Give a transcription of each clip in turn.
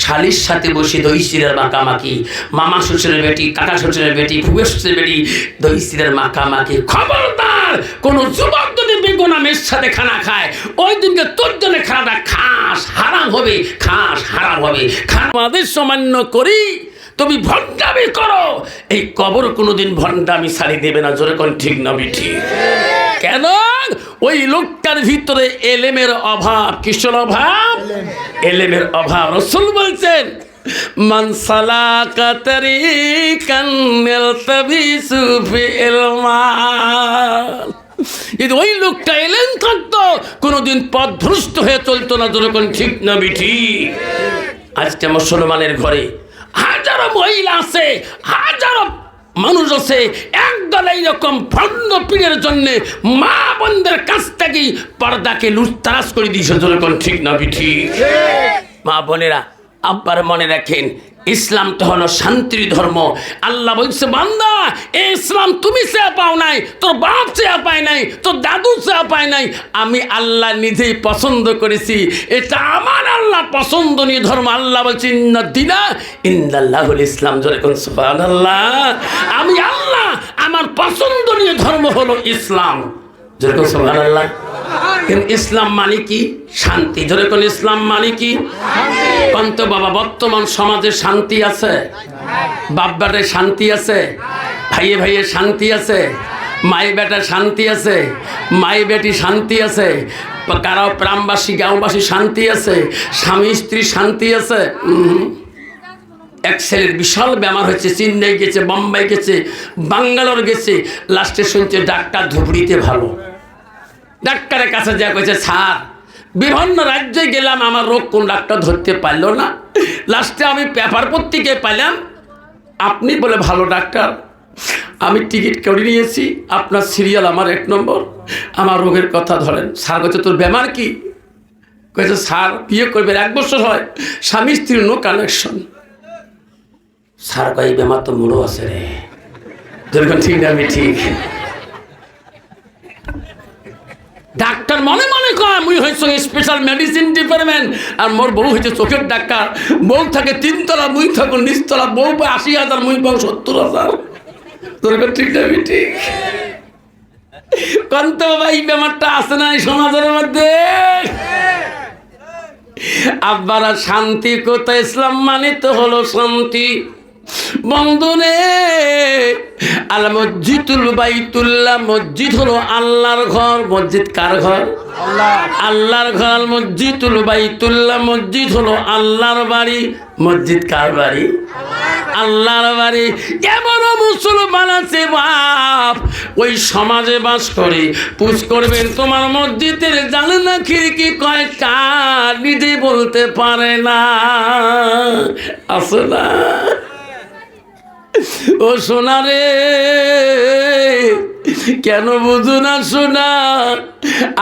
শালির সাথে বসে দই চিড়ের মাখামাখি, মামা শ্বশুরের বেটি, কাকা শ্বশুরের বেটি, ফুফের শ্বশুরের বেটি দই চিড়ের মাখামাখি। খবরদার কোনো যুবক যদি বেগুনামের সাথে খানা খায়, ওই দিনকে তোর জন্য খানাটা খাস হারাম হবে, খাস হারাম হবে। আমাদের সামান্য করি, তুমি ভণ্ডামি করো, এই কবর কোনোদিন ভণ্ডামি ছাড়ি দেবে না। জোরে কোন ঠিক না বেঠি? কেন? ওই লোকটার ভিতরে এলেমের অভাব। কিসের অভাব? এলেমের অভাব। রাসূল বলছেন, মান সালাকা তারিকান ইয়ালতাবিসু ফিল মাল। যদি ওই লোকটা এলেম থাকতো, কোনোদিন পথভ্রষ্ট হয়ে চলতো না। যেরকম ঠিক না বিঠি? আজকে মুসলমানের ঘরে হাজারো মহিলা আছে, হাজারো মানুষ আছে, একদল এইরকম ভণ্ড পীরের জন্য মা বোনদের কাছ থেকে পর্দাকে লুটতারাজ করে দিয়েছে। যেরকম ঠিক না বিঠি? মা বোনেরা, আব্বার মনে রাখেন, ইসলামটা হলো শান্তির ধর্ম। আল্লাহ বলছে, বান্দা এই ইসলাম তুমি চেয়ে পাও নাই, তোর বাপ চেয়ে পায় নাই, তোর দাদু চেয়ে পায় নাই, আমি আল্লাহ নিজেই পছন্দ করেছি। এটা আমার আল্লাহ পছন্দনীয় ধর্ম। আল্লাহ বলছে, ইন্নাদ্দীনা ইনদাল্লাহুল ইসলাম। যেরকম সুবহানাল্লাহ, আমি আল্লাহ, আমার পছন্দনীয় ধর্ম হলো ইসলাম। যেরকম সুবহানাল্লাহ। কিন্তু ইসলাম মানে কি? শান্তি। যেরকম ইসলাম মানে কি? কন্ত বাবা, বর্তমান সমাজে শান্তি আছে? বাপ-বেটার শান্তি আছে? ভাইয়ে ভাইয়ে শান্তি আছে? মাই বেটার শান্তি আছে? মাই বেটি শান্তি আছে? কারো গ্রামবাসী গাঁওবাসী শান্তি আছে? স্বামী স্ত্রী শান্তি আছে? এক ছেলের বিশাল বেমার হয়েছে, চেন্নাই গেছে, বোম্বাই গেছে, বাঙ্গালোর গেছে, লাস্টে শুনছে ডাক্তার ধুবড়িতে ভালো। ডাক্তারের কাছে যা কইছে, স্যার বিভিন্ন রাজ্যে গেলাম, আমার রোগ কোন ডাক্তার ধরতে পারলো না। লাস্টে আমি পেপার পত্রিকায় পাইলাম আপনি বলে ভালো ডাক্তার। আমি টিকিট করে নিয়েছি, আপনার সিরিয়াল আমার 1 নম্বর, আমার রোগের কথা ধরেন। স্যার কইছে, তোর বেমার কি? কইছে, স্যার বিয়ে করবে 1 বছর হয়, স্বামী স্ত্রীর নো কানেকশন। স্যার কই, বেমার তো মুড়ো আছে রে। যেরকম ঠিক না? আমি ঠিক। ডাক্তার মনে মনে কয় মুই হয়েছে স্পেশাল মেডিসিন ডিপার্টমেন্ট, আর মোর বউ হয়েছে চোখের ডাক্তার। বউ থাকে 3 তলা, মুই থাকুন নিচতলা। বউ পায় 80,000, মুই পাও 70,000। তোর ঠিক না? আমি ঠিক। কন্ত বাবা, এই ব্যাপারটা আছে না এই সমাজের মধ্যে? আব্বারা, শান্তি কোথায়? ইসলাম মানে তো হলো শান্তি। বন্ধুরে, আল মসজিদুল বাইতুল্লাহ, মসজিদ হলো আল্লাহর ঘর। মসজিদ কার ঘর? আল্লাহর ঘর। আল মসজিদুল বাইতুল্লাহ, মসজিদ হলো আল্লাহর বাড়ি। মসজিদ কার বাড়ি? আল্লাহর বাড়ি। এমন মুসলমান আছে বাপ, ওই সমাজে বাস করে, পুজ করবেন তোমার মসজিদের জানালা খিড়কি কয়টা নিজে বলতে পারে না। আসলে ও সোনা রে, কেন বুঝো না সোনা?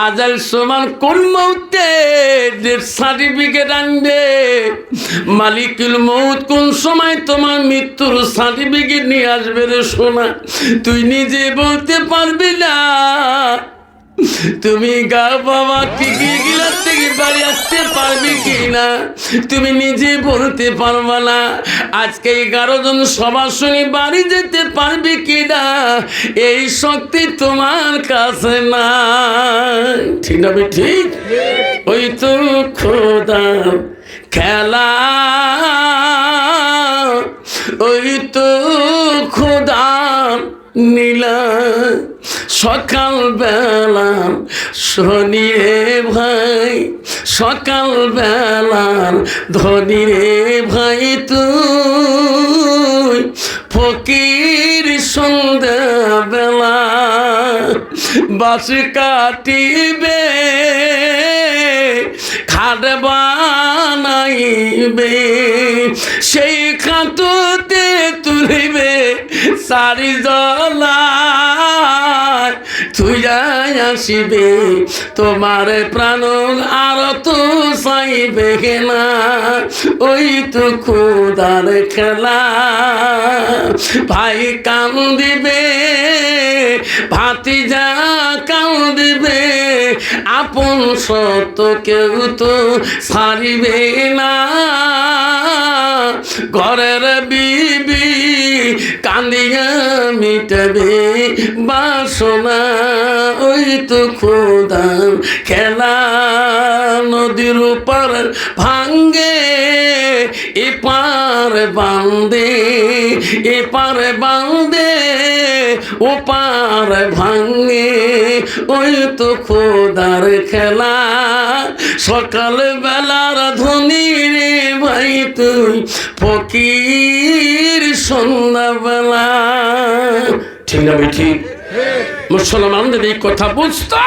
আজাল সমান কোন মৌতে ডেথ সার্টিফিকেট আনবে? মালিকুল মৌত কোন সময় তোমার মৃত্যুর সার্টিফিকেট নিয়ে আসবে রে সোনা? তুই নিজে বলতে পারবি না। তুমি গা বাবা টিকি গিলার থেকে বাড়ি আসতে পারবে কি না তুমি নিজে বলতে পারবা না। আজকে 11 জন সভা শুনি বাড়ি যেতে পারবে কি না, এই শক্তি তোমার কাছে না। ঠিক না? ঠিক। ওই তো খোদা খেলা, ওই তো খোদা নীলা সকাল বেলা শনি রে ভাই, সকাল বেলার ধনী রে ভাই, তুই ফকির সন্ধ্যা বেলা বাস কাটিবে খাট বানাইবে, সেই খাটতে তুলিবে সারি জলা তুই আসিবে তোমার প্রাণ আর তো চাইবে না। ওই তো খোদার খেলা, ভাই কান্দিবে ভাতিজা কান্দিবে, আপন সত্য কেউ তো ছাড়িবে না। ঘরের বিবি কান্দিয়া মিটাবে বাসনা, ওই তো খোদার খেলা। নদীর উপর ভাঙ্গে এপার বান্দে, এপার বান্দে ওপার ভাঙ্গে, ওই তো খোদার খেলা। সকাল বেলার ধনী রে ভাই তুই ফকির সন্ধ্যাবেলা। ঠিক না ভাই? ঠিক। মুসলমানদের এই কথা বুঝতো,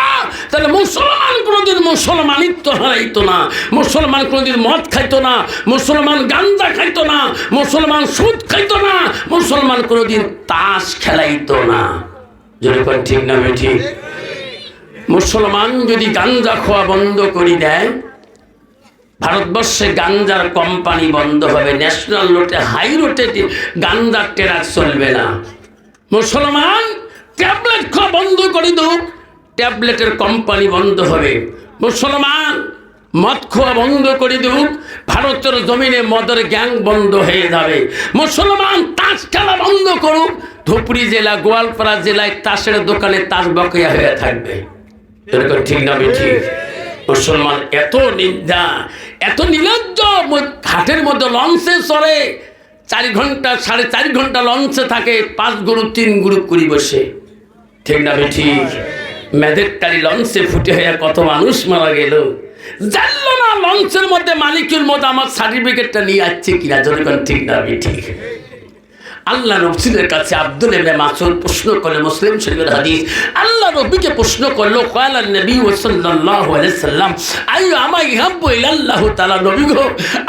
তাহলে মুসলমান কোনোদিন মুসলমানিত্ব হারাইতো না, মুসলমান কোনোদিন মদ খাইতো না, মুসলমান গাঞ্জা খাইতো না, মুসলমান সুদ খাইতো না, মুসলমান কোনোদিন তাস খেলাইতো না। যেরকম ঠিক না ভাই? ঠিক। মুসলমান যদি গাঞ্জা খাওয়া বন্ধ করে দেয়, ভারতবর্ষে গাঞ্জার কোম্পানি বন্ধ হবে, ন্যাশনাল রোডে হাই রোডে গাঞ্জার ট্রাক চলবে না। মুসলমান ট্যাবলেট খাওয়া বন্ধ করে দেব, ট্যাবলেটের কোম্পানি বন্ধ হবে। মুসলমান মদ খাওয়া বন্ধ করে দেব, ভারতের জমিনে মদের গ্যাং বন্ধ হয়ে যাবে। মুসলমান তাস খেলা বন্ধ করুক, ধুপড়ি জেলা গোয়ালপাড়া জেলায় তাসের দোকানে তাস বকেয়া হয়ে থাকবে। এরকম ঠিক না বেঠি? মুসলমান এত নিন্দা, এত নির্লজ্জ, ঘাটের মধ্যে লঞ্চে চড়ে 4 ঘন্টা 4.5 ঘন্টা লঞ্চে থাকে, 5 গ্রুপ 3 গ্রুপ করে বসে। ঠিক না বেঠি? মেদের টালি লঞ্চে ফুটে হয়ে কত মানুষ মারা গেল, জানলো না লঞ্চের মধ্যে মালিকের মধ্যে আমার সার্টিফিকেটটা নিয়ে আসছে কিনা। যেরকম ঠিক না বেঠি? আল্লাহ নবীর কাছে আব্দুল ইবনে মাসউদ প্রশ্ন করলে, মুসলিম শরীফের হাদিস, আল্লাহ নবীকে প্রশ্ন করলো, ক্বালা নবী সাল্লাল্লাহু আলাইহি সাল্লাম আইয়ু আমাই হাব্বু ইলাল্লাহ তাআলা। নবী গো,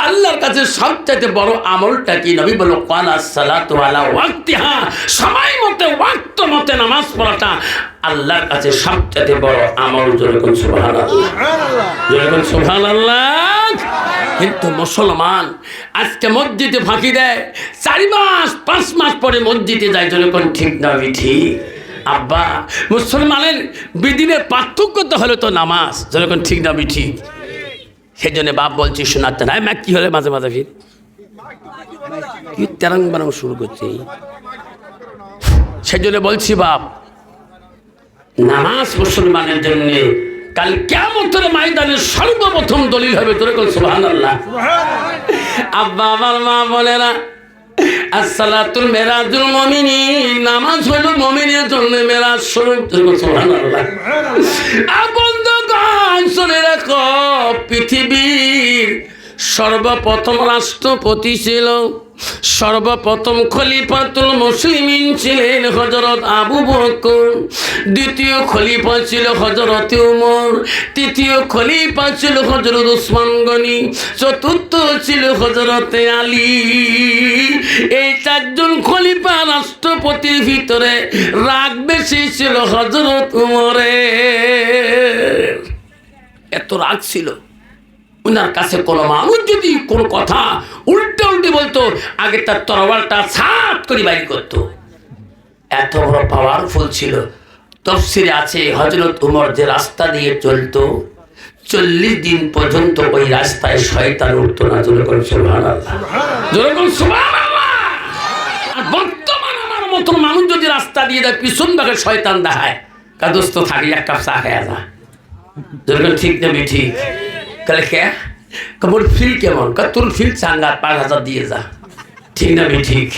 আল্লাহর কাছে সবচেয়ে বড় আমলটা কি? নবী বলল, ক্বালা সালাতু আলা ওয়াক্তিহা, সময় মতে ওয়াক্ত মতে নামাজ পড়াটা আল্লাহর কাছে সবচেয়ে বড় আমল। যেরকম সুবহানাল্লাহ, যেরকম সুবহানাল্লাহ। কিন্তু মুসলমান আজকে মসজিদে ফাঁকি দেয়, 4 মাস 5 মাস পরে মসজিদে যায়। যেরকম ঠিক না ঠিক? আব্বা, মুসলমানের বিদিনের পার্থক্য তো হলো তো নামাজ। যেরকম ঠিক না ঠিক? সেই জন্য বাপ বলছি শোনাতে না, মা কি হলে মাঝে মাঝে ফির কি তেরাং বানানো শুরু করছে। সেই জন্য বলছি বাপ, নামাজ মুসলমানের জন্য কাল কিয়ামতের ময়দানে সর্বপ্রথম দলিল হবে। তোরে কোন সুবহানাল্লাহ। আব্বা আমার মা বলে না, আসসালাতুল মিরাজুল মুমিনিন, নামাজ হলো মুমিনের জন্য মিরাজ স্বরূপ। তোরে কোন সুবহানাল্লাহ। বন্ধুগণ শুনে রাখো, পৃথিবীর সর্বপ্রথম রাষ্ট্রপতি ছিল, সর্বপ্রথম খলিফাতুল মুসলিমিন ছিলেন হযরত আবু বকর, দ্বিতীয় খলিফা ছিল হযরত উমর, তৃতীয় খলিফা ছিল হযরত উসমান গনি, চতুর্থ ছিল হযরত আলী। এই 4 জন খলিফা রাষ্ট্রপতির ভিতরে রাগ বেশি ছিল হযরত উমরের। এত রাগ ছিল, ওনার কাছে কোনো মানুষ যদি কোনো কথা উল্টে উল্টে বলতো, আগে তার তরবারটা ছাপ করে বাইর করতো। এত বড় পাওয়ারফুল ছিল। তাফসীরে আছে, হযরত উমর যে রাস্তা দিয়ে চলতো, 40 দিন পর্যন্ত ওই রাস্তায় শয়তান উঠতো না। যেরকম সুবহানাল্লাহ, যেরকম সুবহানাল্লাহ। আর বর্তমান আমার মতন মানুষ যদি রাস্তা দিয়ে যায়, পিছন ভাগে শয়তান দেখায়, কাদস্ত থাকি 1 কাপ চা খেয়ে যা। যেরকম ঠিক নেবে ঠিক? কালে কে মোর ফিল কেমন? তোর ফিল চাঙ্গা, 5,000 দিয়ে যা। ঠিক না ঠিক?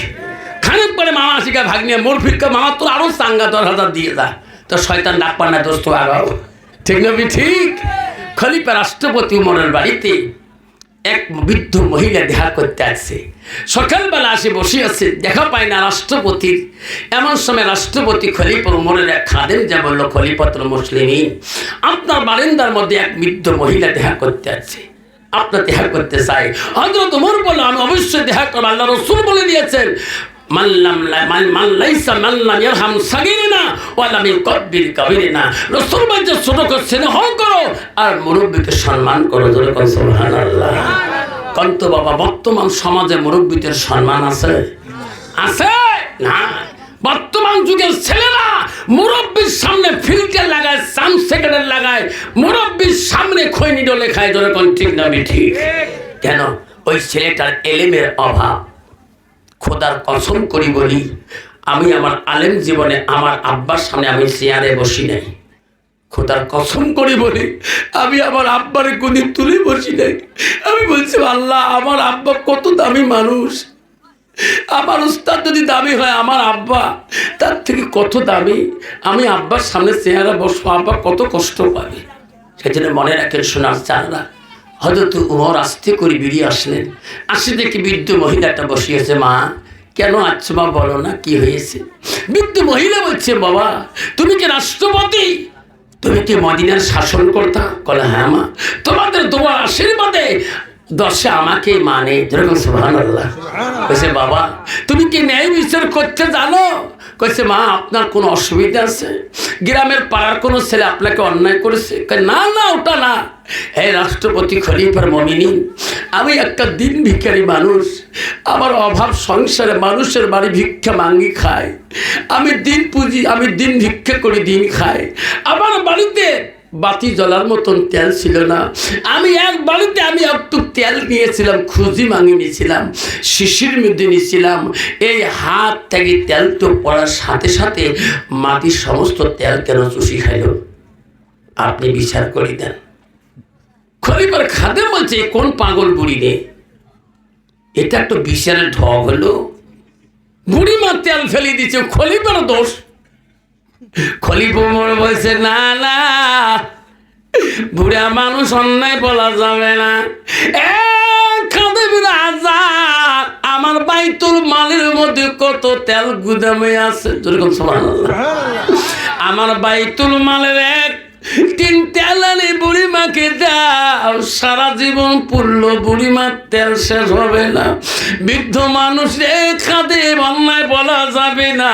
খানিক পরে মামা আসিকা ভাগ্নে, মোর ফিলকে মামা তোর আরো চাঙ্গা 10,000 দিয়ে যা। তো শয়তান ডাক পান না, দোস্ত আগাও। ঠিক না ঠিক? খলিফা রাষ্ট্রপতি উমরের বাড়িতে এক বৃদ্ধ মহিলা দেখা করতে আসছে। সকালবেলা আসে বসে আছে, দেখা পায় না রাষ্ট্রপতির। এমন সময় রাষ্ট্রপতি খলিফা উমরের এক খাদেম যা বলল, খলিফাতুল মুসলিমিন, আপনার বারান্দার মধ্যে এক বৃদ্ধ মহিলা দেখা করতে আসছে, আপনার দেখা করতে চাই। হযরত ওমর বলল, আমি অবশ্যই দেখা করব। আল্লাহ রাসূল বলে দিয়েছেন, আর মুরব্বীকে সম্মান করো। সুবহানাল্লাহ। কিন্তু বাবা, বর্তমান সমাজে মুরব্বীদের সম্মান আছে? আছে না। বর্তমান যুগের ছেলেরা মুরব্বীর সামনে ফিল্টার লাগায়, সাম সেকেন্ডার লাগায়, মুরব্বীর সামনে খৈনি ডলে খায়। যেরকম ঠিক না ঠিক? কেন? ওই ছেলেটার এলেমের অভাব। খোদার কসম করি বলি, আমি আমার আলেম জীবনে আমার আব্বার সামনে আমি চেয়ারে বসি নাই। খোদার কসম করি বলি, আমি আমার আব্বারে কোনদিন তুলে বসি নাই। আমি বলছি আল্লাহ, আমার আব্বা কত দামি মানুষ, আমার উস্তাদ যদি দামি হয় আমার আব্বা তার থেকে কত দামি। আমি আব্বার সামনে চেহারা বসবো, আব্বা কত কষ্ট পাবে। সেই জন্য মনে রাখেন সোনার চারা, হয়তো উমর আস্তে করে বেরিয়ে আসলেন। আসে দেখি বৃদ্ধ মহিলাটা বসিয়েছে। মা কেন আছো মা, বলো না কি হয়েছে। বৃদ্ধ মহিলা বলছে, বাবা তুমি কি রাষ্ট্রপতি, তুমি কি মদিনার শাসন কর্তা? বলে হ্যাঁ মা, তোমাদের তোমার আশীর্বাদে দশে আমাকে মানে। যেরকম সুবহানাল্লাহ। কইছে বাবা তুমি কি ন্যায় বিচার করতে জানো? কইছে মা আপনার কোনো অসুবিধা আছে? গ্রামের পাড়ার কোনো ছেলে আপনাকে অন্যায় করেছে? না না ওটা না, হে রাষ্ট্রপতি খলিফার মুমিনিন, আমি একটা দিন ভিখারি মানুষ, আমার অভাব সংসারে মানুষের বাড়ি ভিক্ষা মাঙ্গি খাই, আমি দিন ভিক্ষা করে দিন খাই। আমার বাড়িতে বাতি জ্বলার মতন তেল ছিল না। আমি এক বাড়িতে আমি একটু তেল নিয়েছিলাম, খুঁজি মাঙি নিয়েছিলাম, শিশির মধ্যে নিয়েছিলাম। এই হাত থেকে তেল তো পড়ার সাথে সাথে মাটির সমস্ত তেল কেন চুষি খাইল? আপনি বিচার করে দেন। খলিফার খাদেম বলছে, কোন পাগল বুড়ি রে, এটা একটা বিচারের ঢগ হলো। বুড়িমা তেল ফেলে দিচ্ছে, খলিফার দোষ। খলিফা ওমর বলছে, না না, বুড়া মানুষ অন্যায় বলা যাবে না। আমার বাইতুল মালের মধ্যে কত তেল গুদামে আছে। যেরকম সুবহানাল্লাহ। আমার বাইতুল মালের এক তিন তেল আনি বুড়িমাকে দাও, সারা জীবন পুরলো বুড়িমার তেল শেষ হবে না। বৃদ্ধ মানুষ খাদে অন্যায় বলা যাবে না।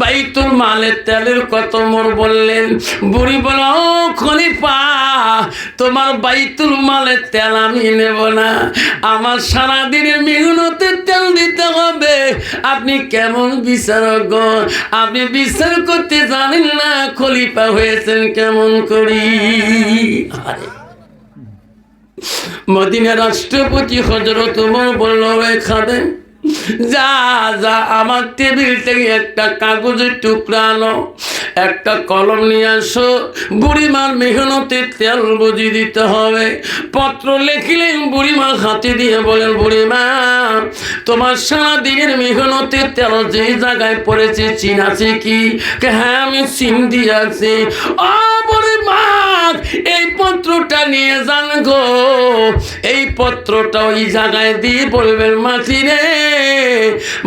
বাইতুল মালের তেলের কত মোর বললেন। বুড়ি বল, খলিফা তোমার বাইতুল মালের তেল আমি নেব না, আমার সারাদিনের মেহনতের তেল দিতে হবে। আপনি কেমন বিচারক, আপনি বিচার করতে জানেন না, খলিফা হয়েছেন কেমন করি? আরে মদিনার রাষ্ট্রপতি হযরত ওমর বলল, খাদেম যা যা আমার টেবিল থেকে একটা কাগজের টুকরা আনো, একটা কলম নিয়ে আসো, বুড়িমার মেহনতের তেল বুঝিয়ে দিতে হবে। পত্র লিখলেন, বুড়িমার হাতে দিয়ে বলেন, বুড়িমা তোমার সারাদিনের মেহনতের তেল যে জায়গায় পড়েছে চিন আছে কি? হ্যাঁ আমি চিন দিয়ে আছি। ও বুড়িমা এই পত্রটা নিয়ে যান গো, এই পত্রটা ওই জায়গায় দিয়ে বলবেন, মাটি রে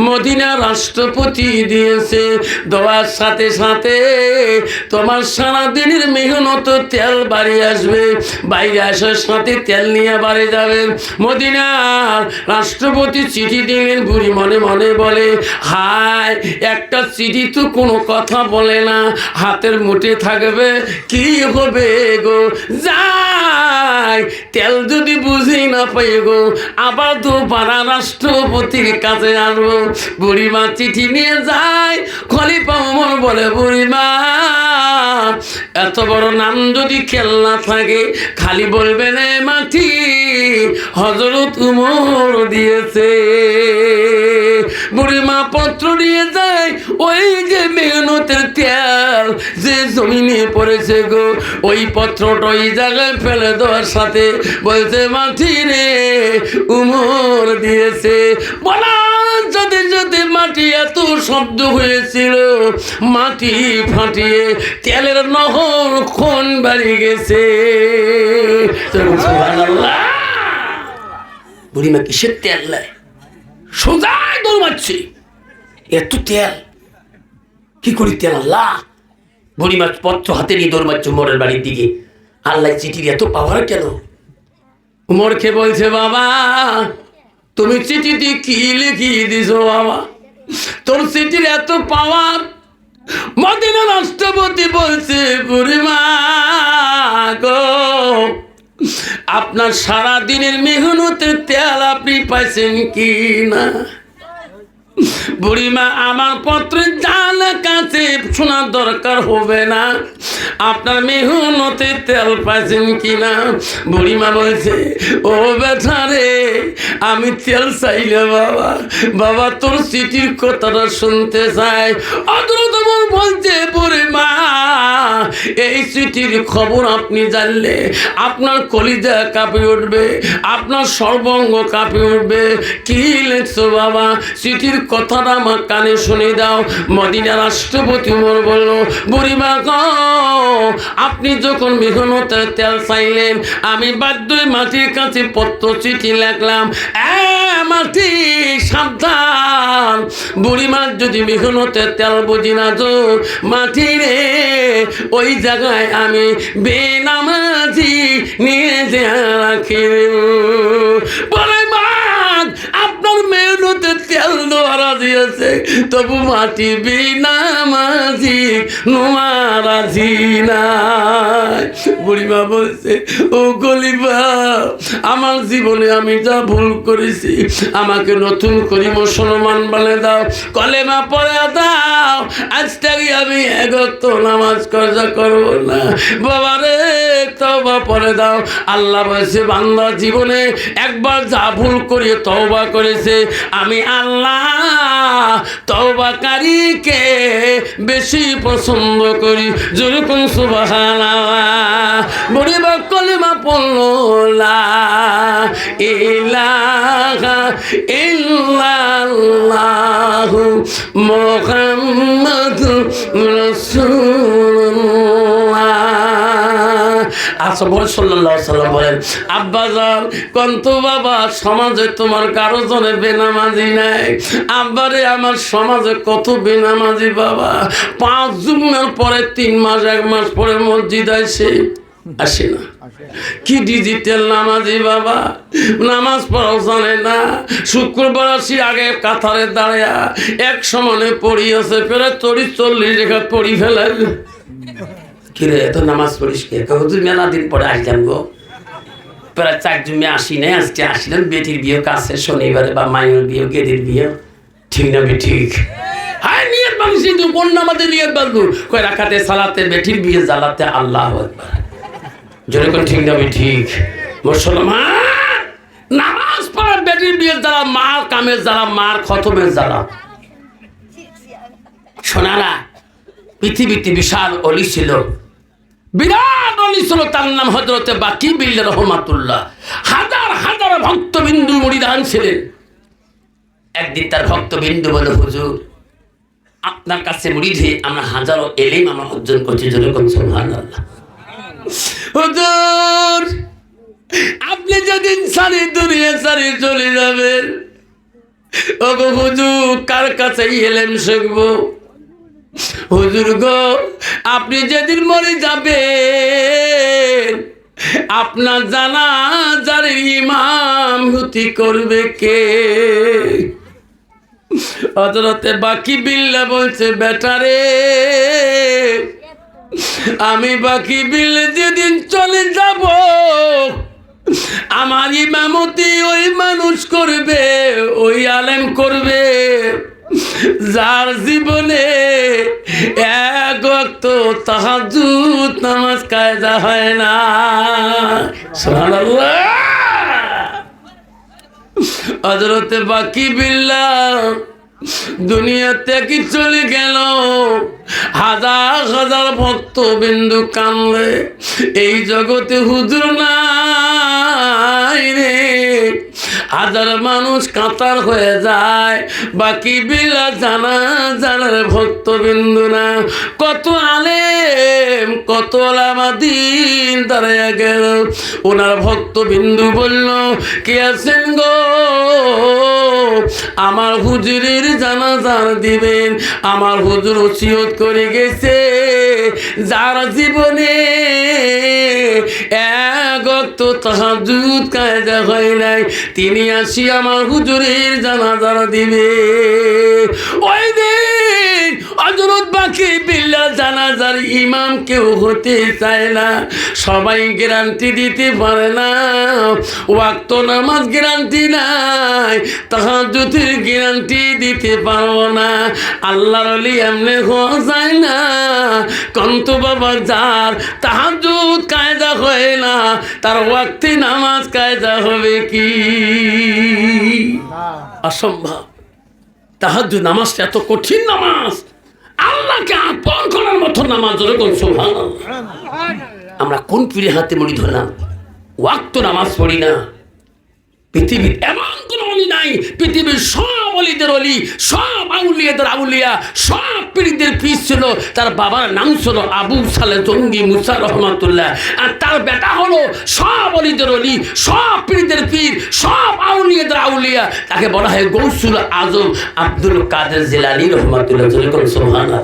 মদিনা রাষ্ট্রপতি দিয়েছে, দেওয়ার সাথে সাথে তোমার সারাদিনের মেহনত তেল বাড়ি আসবে, বাইরে আসার সাথে তেল নিয়ে বাড়ি যাবেন। মদিনার রাষ্ট্রপতি চিঠি দিলেন। বুড়ি মনে মনে বলে, হায় একটা চিঠি তো কোনো কথা বলে না, হাতের মুঠে থাকবে, কি হবে গো? যাই তেল যদি বুঝি না পাই গো, আবার তো পাড়া রাষ্ট্রপতির কাছে আসবো। বুড়িমা চিঠি নিয়ে যায়। খলিফা ওমর বলে, বুড়িমা এত বড় নাম যদি খেল না থাকে, খালি বলবেন এ মাটি হযরত ওমর দিয়েছে। বুড়িমা পত্র নিয়ে যায়। ওই যে মেহনতের তেল যে জমিনে পড়েছে গো, ওই পত্রটা ওই জায়গায় ফেলে দেওয়ার সাথে বলছে, মাটি রে ওমর দিয়েছে। বলা যাতে যাতে মাটি এত শব্দ হয়েছিল, মাটি ফাটিয়ে তেলের নহর খন বাড়ি গেছে। সুবহানাল্লাহ। বুড়িমা কিসের তেল নেয়, সোজাই দৌড়াচ্ছে, এত তেল কি করি তেল? আল্লাহ। বুড়িমা পত্র হাতে নিয়ে দৌড়াচ্ছে উমরের বাড়ির দিকে। আল্লাহ চিঠির এত পাওয়ার কেন? উমরকে বলছে, বাবা তুমি চিঠিতে কি লিখিয়ে দিছো বাবা, তোর চিঠির এত পাওয়ার? মদিনা রাষ্ট্রপতি বলছে, বুড়িমা গো আপনার সারা দিনের মেহনতের তেল আপনি পাইছেন কি না? বুড়িমা আমার পত্রে জাল কাছে শোনার দরকার হবে না, আপনার মেহনতে তেল পাইছেন কিনা। বুড়িমা বলছে, ও বেটা রে, আমি তেল চাইলে বাবা, বাবা তোর চিঠির কথাটা শুনতে চাই। অদ্রুতমন বলছে, বুড়িমা এই চিঠির খবর আপনি জানলে আপনার কলিজা কাঁপে উঠবে, আপনার সর্বঙ্গ কাঁপে উঠবে। কি লিখছো বাবা? চিঠির কথাটা আমার কানে শুনে দাও। মদিনা রাষ্ট্রপতি উমর বলল, বুড়িমা গো, আপনি যখন মেহনতে তেল চাইলেন, আমি বাধ্যই মাটির কাছে পত্র চিঠি লিখলাম। মাটি সাবধান, বুড়িমার যদি মেহনতে তেল বুঝি না তো মাটি রে, ওই জায়গায় আমি বেনামাজি নিয়ে রাখি। বলে মা, আপনার মেহনতে তেল নোয়ারা দিয়েছে, তবু মাটি বেনামাজি নোয়ারাজি নাই। বুড়িমা বলছে, ও গলিবা, আমার জীবনে আমি যা ভুল করেছি, আমাকে নতুন করে মুসলমান বানিয়ে দাও, কলেমা পড়ে দাও। আজ থেকে আমি এক ওয়াক্ত নামাজ কজা করব না। বাবা রে, তওবা পড়ে দাও। আল্লাহ বলছে, বান্দা জীবনে একবার যা ভুল করে তওবা করেছে, আমি আল্লাহ তওবাকারীকে বেশি পছন্দ করি। যেরকম সুবহানাল্লাহ। বুড়িমা কলেমা পড়লো, লা ইলাহা ইল্লাল্লাহু মুহাম্মাদুর রাসূলুল্লাহ। আচ্ছা বল সাল্লাল্লাহু আলাইহি সাল্লাম বলেন, আব্বাজান কন্ত বাবা, সমাজে তোমার কারো জনে বেনামাজি নাই। আব্বারে, আমার সমাজে কত বেনামাজি বাবা। 5 জুমার পরে 3 মাস 1 মাস পরে মসজিদ আসে না। কি ডিজিটাল নামাজি বাবা, নামাজ পড়াও জানে না। শুক্রবার আসি আগে কাতারে দাঁড়িয়া এক সমানে পড়ি আছে, প্রায় 40 রেখা পড়ি ফেলেন। কিরে, এত নামাজ পড়িস কে? হুজুর মেলা দিন পরে আসলাম গো, প্রায় 4 জুমে আসি নাই, আজকে আসলেন। বেটির বিয়ে কাছে শনিবারে, বা মায়ের বিয়ে, গেদির বিয়ে। ঠিক না বে? ঠিক। হ্যাঁ, নিয়ত মানুষ কোন নামাজে নিয়ত বাঁধবো? কয় রাখাতে সালাতে বেটির বিয়ে জ্বালাতে আল্লাহু আকবার। যেরকম ঠিক না বে? ঠিক। মুসলমান নামাজ পড়া, বেটির বিয়ে জ্বালা, মার কামের জ্বালা, মার খতমের জ্বালা। শোনারা, পৃথিবীতে বিশাল অলি ছিল, বিরাট অলি ছিল, তার নাম হযরতে বাকি বিল্লাহ রহমাতুল্লাহ। হাজার হাজার ভক্তবিন্দু মুরিদান ছিলেন। একদিন তার ভক্তবিন্দু বলে, হুজুর আপনার কাছে মুরিদ হয়ে আমরা হাজারো এলেম আমরা অর্জন করছি। যেরকম সুবহানাল্লাহ। হুজুর আপনি যেদিন সারি দুনিয়া সারি চলে যাবেন, ওগো হুজুর কার কাছে এলেম শিখবো? হুজুর গো, আপনি যেদিন মরে যাবেন, আপনার জানাজার ইমামতি করবে কে? হযরতে বাকি বিল্লাহ বলছে, বেটারে, আমি বাকি বিল্লাহ যেদিন চলে যাব, আমার ইমামতি ওই মানুষ করবে, ওই আলেম করবে যার জীবনে এক ওয়াক্ত তাহাজ্জুদ নামাজ কায়দা হয় না। সুবহানাল্লাহ। হযরতে বাকি বিল্লাহ দুনিয়া থেকে চলে গেল। হাজার হাজার ভক্তবিন্দু কান্দে, এই জগতে হুজুর নাই রে। হাজার মানুষ কাতার হয়ে যায়, বাকি বিল্লাহ জানাজার ভক্তবিন্দু না। কত আলেম, কত ওলামাদিন দাঁড়াইয়া গেল। ওনার ভক্তবিন্দু বলল, কে আছেন গো? আমার হুজুরের জানাজার দিবেন। আমার হুজুর ওসিয়ত করে গেছে, যার জীবনে এক ওয়াক্ত তাহাজ্জুদ কায়দা হয় নাই, তিনি আসি আমার হুজুরের জানাজার দিবে। ওই দিন হযরত বাকি বিল্লাহ জানাজার ইমাম কেউ হতে চায় না। সবাই গ্যারান্টি দিতে পারে না, ওয়াক্ত নামাজ গ্যারান্টি নাই, নাই, তাহাজ্জুদের গ্যারান্টি দিতে পারবো না। আল্লাহর ওলি এমনি হওয়া যায় না। কন্ত বাবা যার তাহাজ্জুদ কায়দা হয় না, তার ওয়াক্তে নামাজ কায়দা হবে কি? অসম্ভব। তাহাজ্জুদ নামাজটা এত কঠিন নামাজ, আল্লাহকে আপন করার মতো নামাজ। যেরকম সুবহানাল্লাহ। আমরা কোন পীরে হাতে মুড়ি ধরলাম, ওয়াক্ত নামাজ পড়ি না। পৃথিবীর এমন কোন অলি নাই, পৃথিবীর সব অলিদের অলি, সব আউলিয়াদের আউলিয়া, সব পীরদের পীর ছিল, তার বাবার নাম ছিল আবু সালে জঙ্গি মুসা রহমাতুল্লাহ, আর তার বেটা হলো সব অলিদের অলি, সব পীরদের পীর, সব আউলিয়াদের আউলিয়া। তাকে বলা হয় গৌসুল আজম আব্দুল কাদের জিলানী রহমাতুল্লাহ। যেরকম সুবহানাল্লাহ।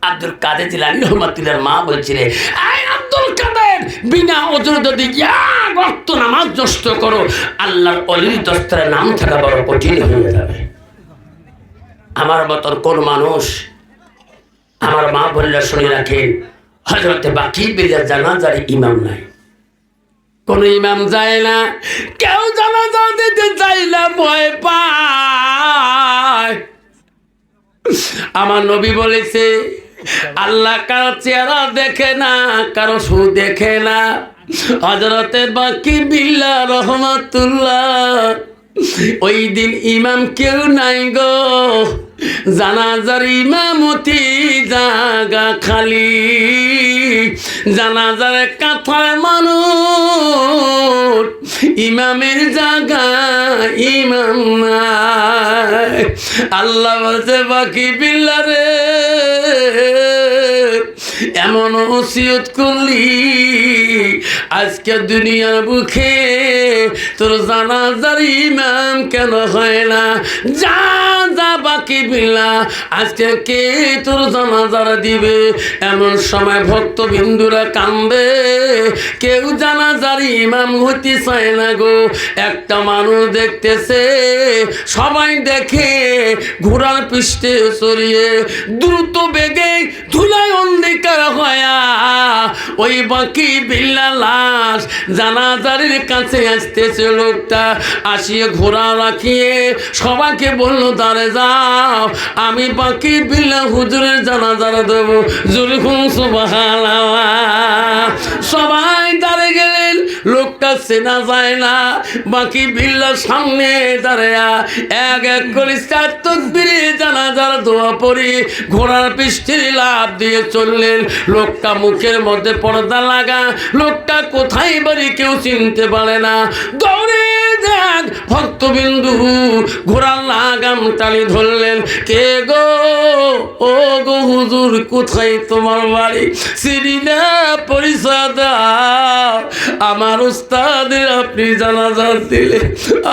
আব্দুল কাদের জিলানী রহমাতুল্লাহর মা বলছিলেন, আয় আব্দুল কাদের, বিনা ওজনে যদি এক ওয়াক্ত নামাজ নষ্ট করো, আল্লাহর অলির দস্তরে নাম থাকা বড় কঠিন হয়ে যাবে। আমার মতন কোন মানুষ, আমার মা বোনেরা শুনে রাখেন, হযরতে বাকি বিল্লাহ জানাজার ইমাম নাই, কোন ইমাম যায় না, কেউ জানাজা দিতে চায় না, ভয় পায়। আমার নবী বলেছে, আল্লাহ কারো চেহারা দেখে না, কারো সু দেখে না। হযরতে বাকি বিল্লাহ রহমাতুল্লাহ, ওই দিন ইমাম কেউ নাই গো, জানাজার ইমামতি জাগা খালি, জানাজার কাথায় মানুষ, ইমামের জায়গা ইমাম নাই। আল্লাহ বলছে, বাকি বিল্লাহ রে, এমন ওসিয়ত করলি, আজকে দুনিয়ার বুকে তোর জানাজার ইমাম কেন হয় না? যা যা বাকি বিল্লাহ, আজকে কে তোর জানাজার দিবে? এমন সময় ভক্তবিন্দুরা কান্দে, কেউ জানাজার ইমাম হতে চায় না গো। একটা মানুষ দেখতেছে, সবাই দেখে, ঘোড়ার পৃষ্ঠে চড়িয়ে দ্রুত বেগে ধুলায় অন্ধকার হয়া ওই বাকি বিল্লাহ লাশ জানাজারের কাছে আসতেছে। লোকটা আসিয়ে ঘোড়া রাখিয়ে সবাইকে বললো, দাঁড়ে যাও, আমি বাকি বিল্লাহ হুজুরের জানাজার দেবো। যেরকম সুবহানাল্লাহ। সবাই দাঁড়িয়ে গেলেন, লোকটা চেনা যায় না। বাকি বিল্লাহ সামনে দাঁড়ায়া এক এক করে চার তাকবীরে জানাজার দোয়া পড়ে ঘোড়ার পৃষ্ঠে লাফ দিয়ে চললেন। লোকটা মুখের মধ্যে পর্দা লাগা, লোকটা কোথায় বাড়ি কেউ চিনতে পারে না। দৌড়ে দেখ ভক্তবিন্দু ঘোড়ার লাগাম টানি ধরলেন। কে গো? ও গো হুজুর, কোথায় তোমার বাড়ি? চিনি না, পরিচয় দাও। আমার উস্তাদের আপনি জানাজা দিলে,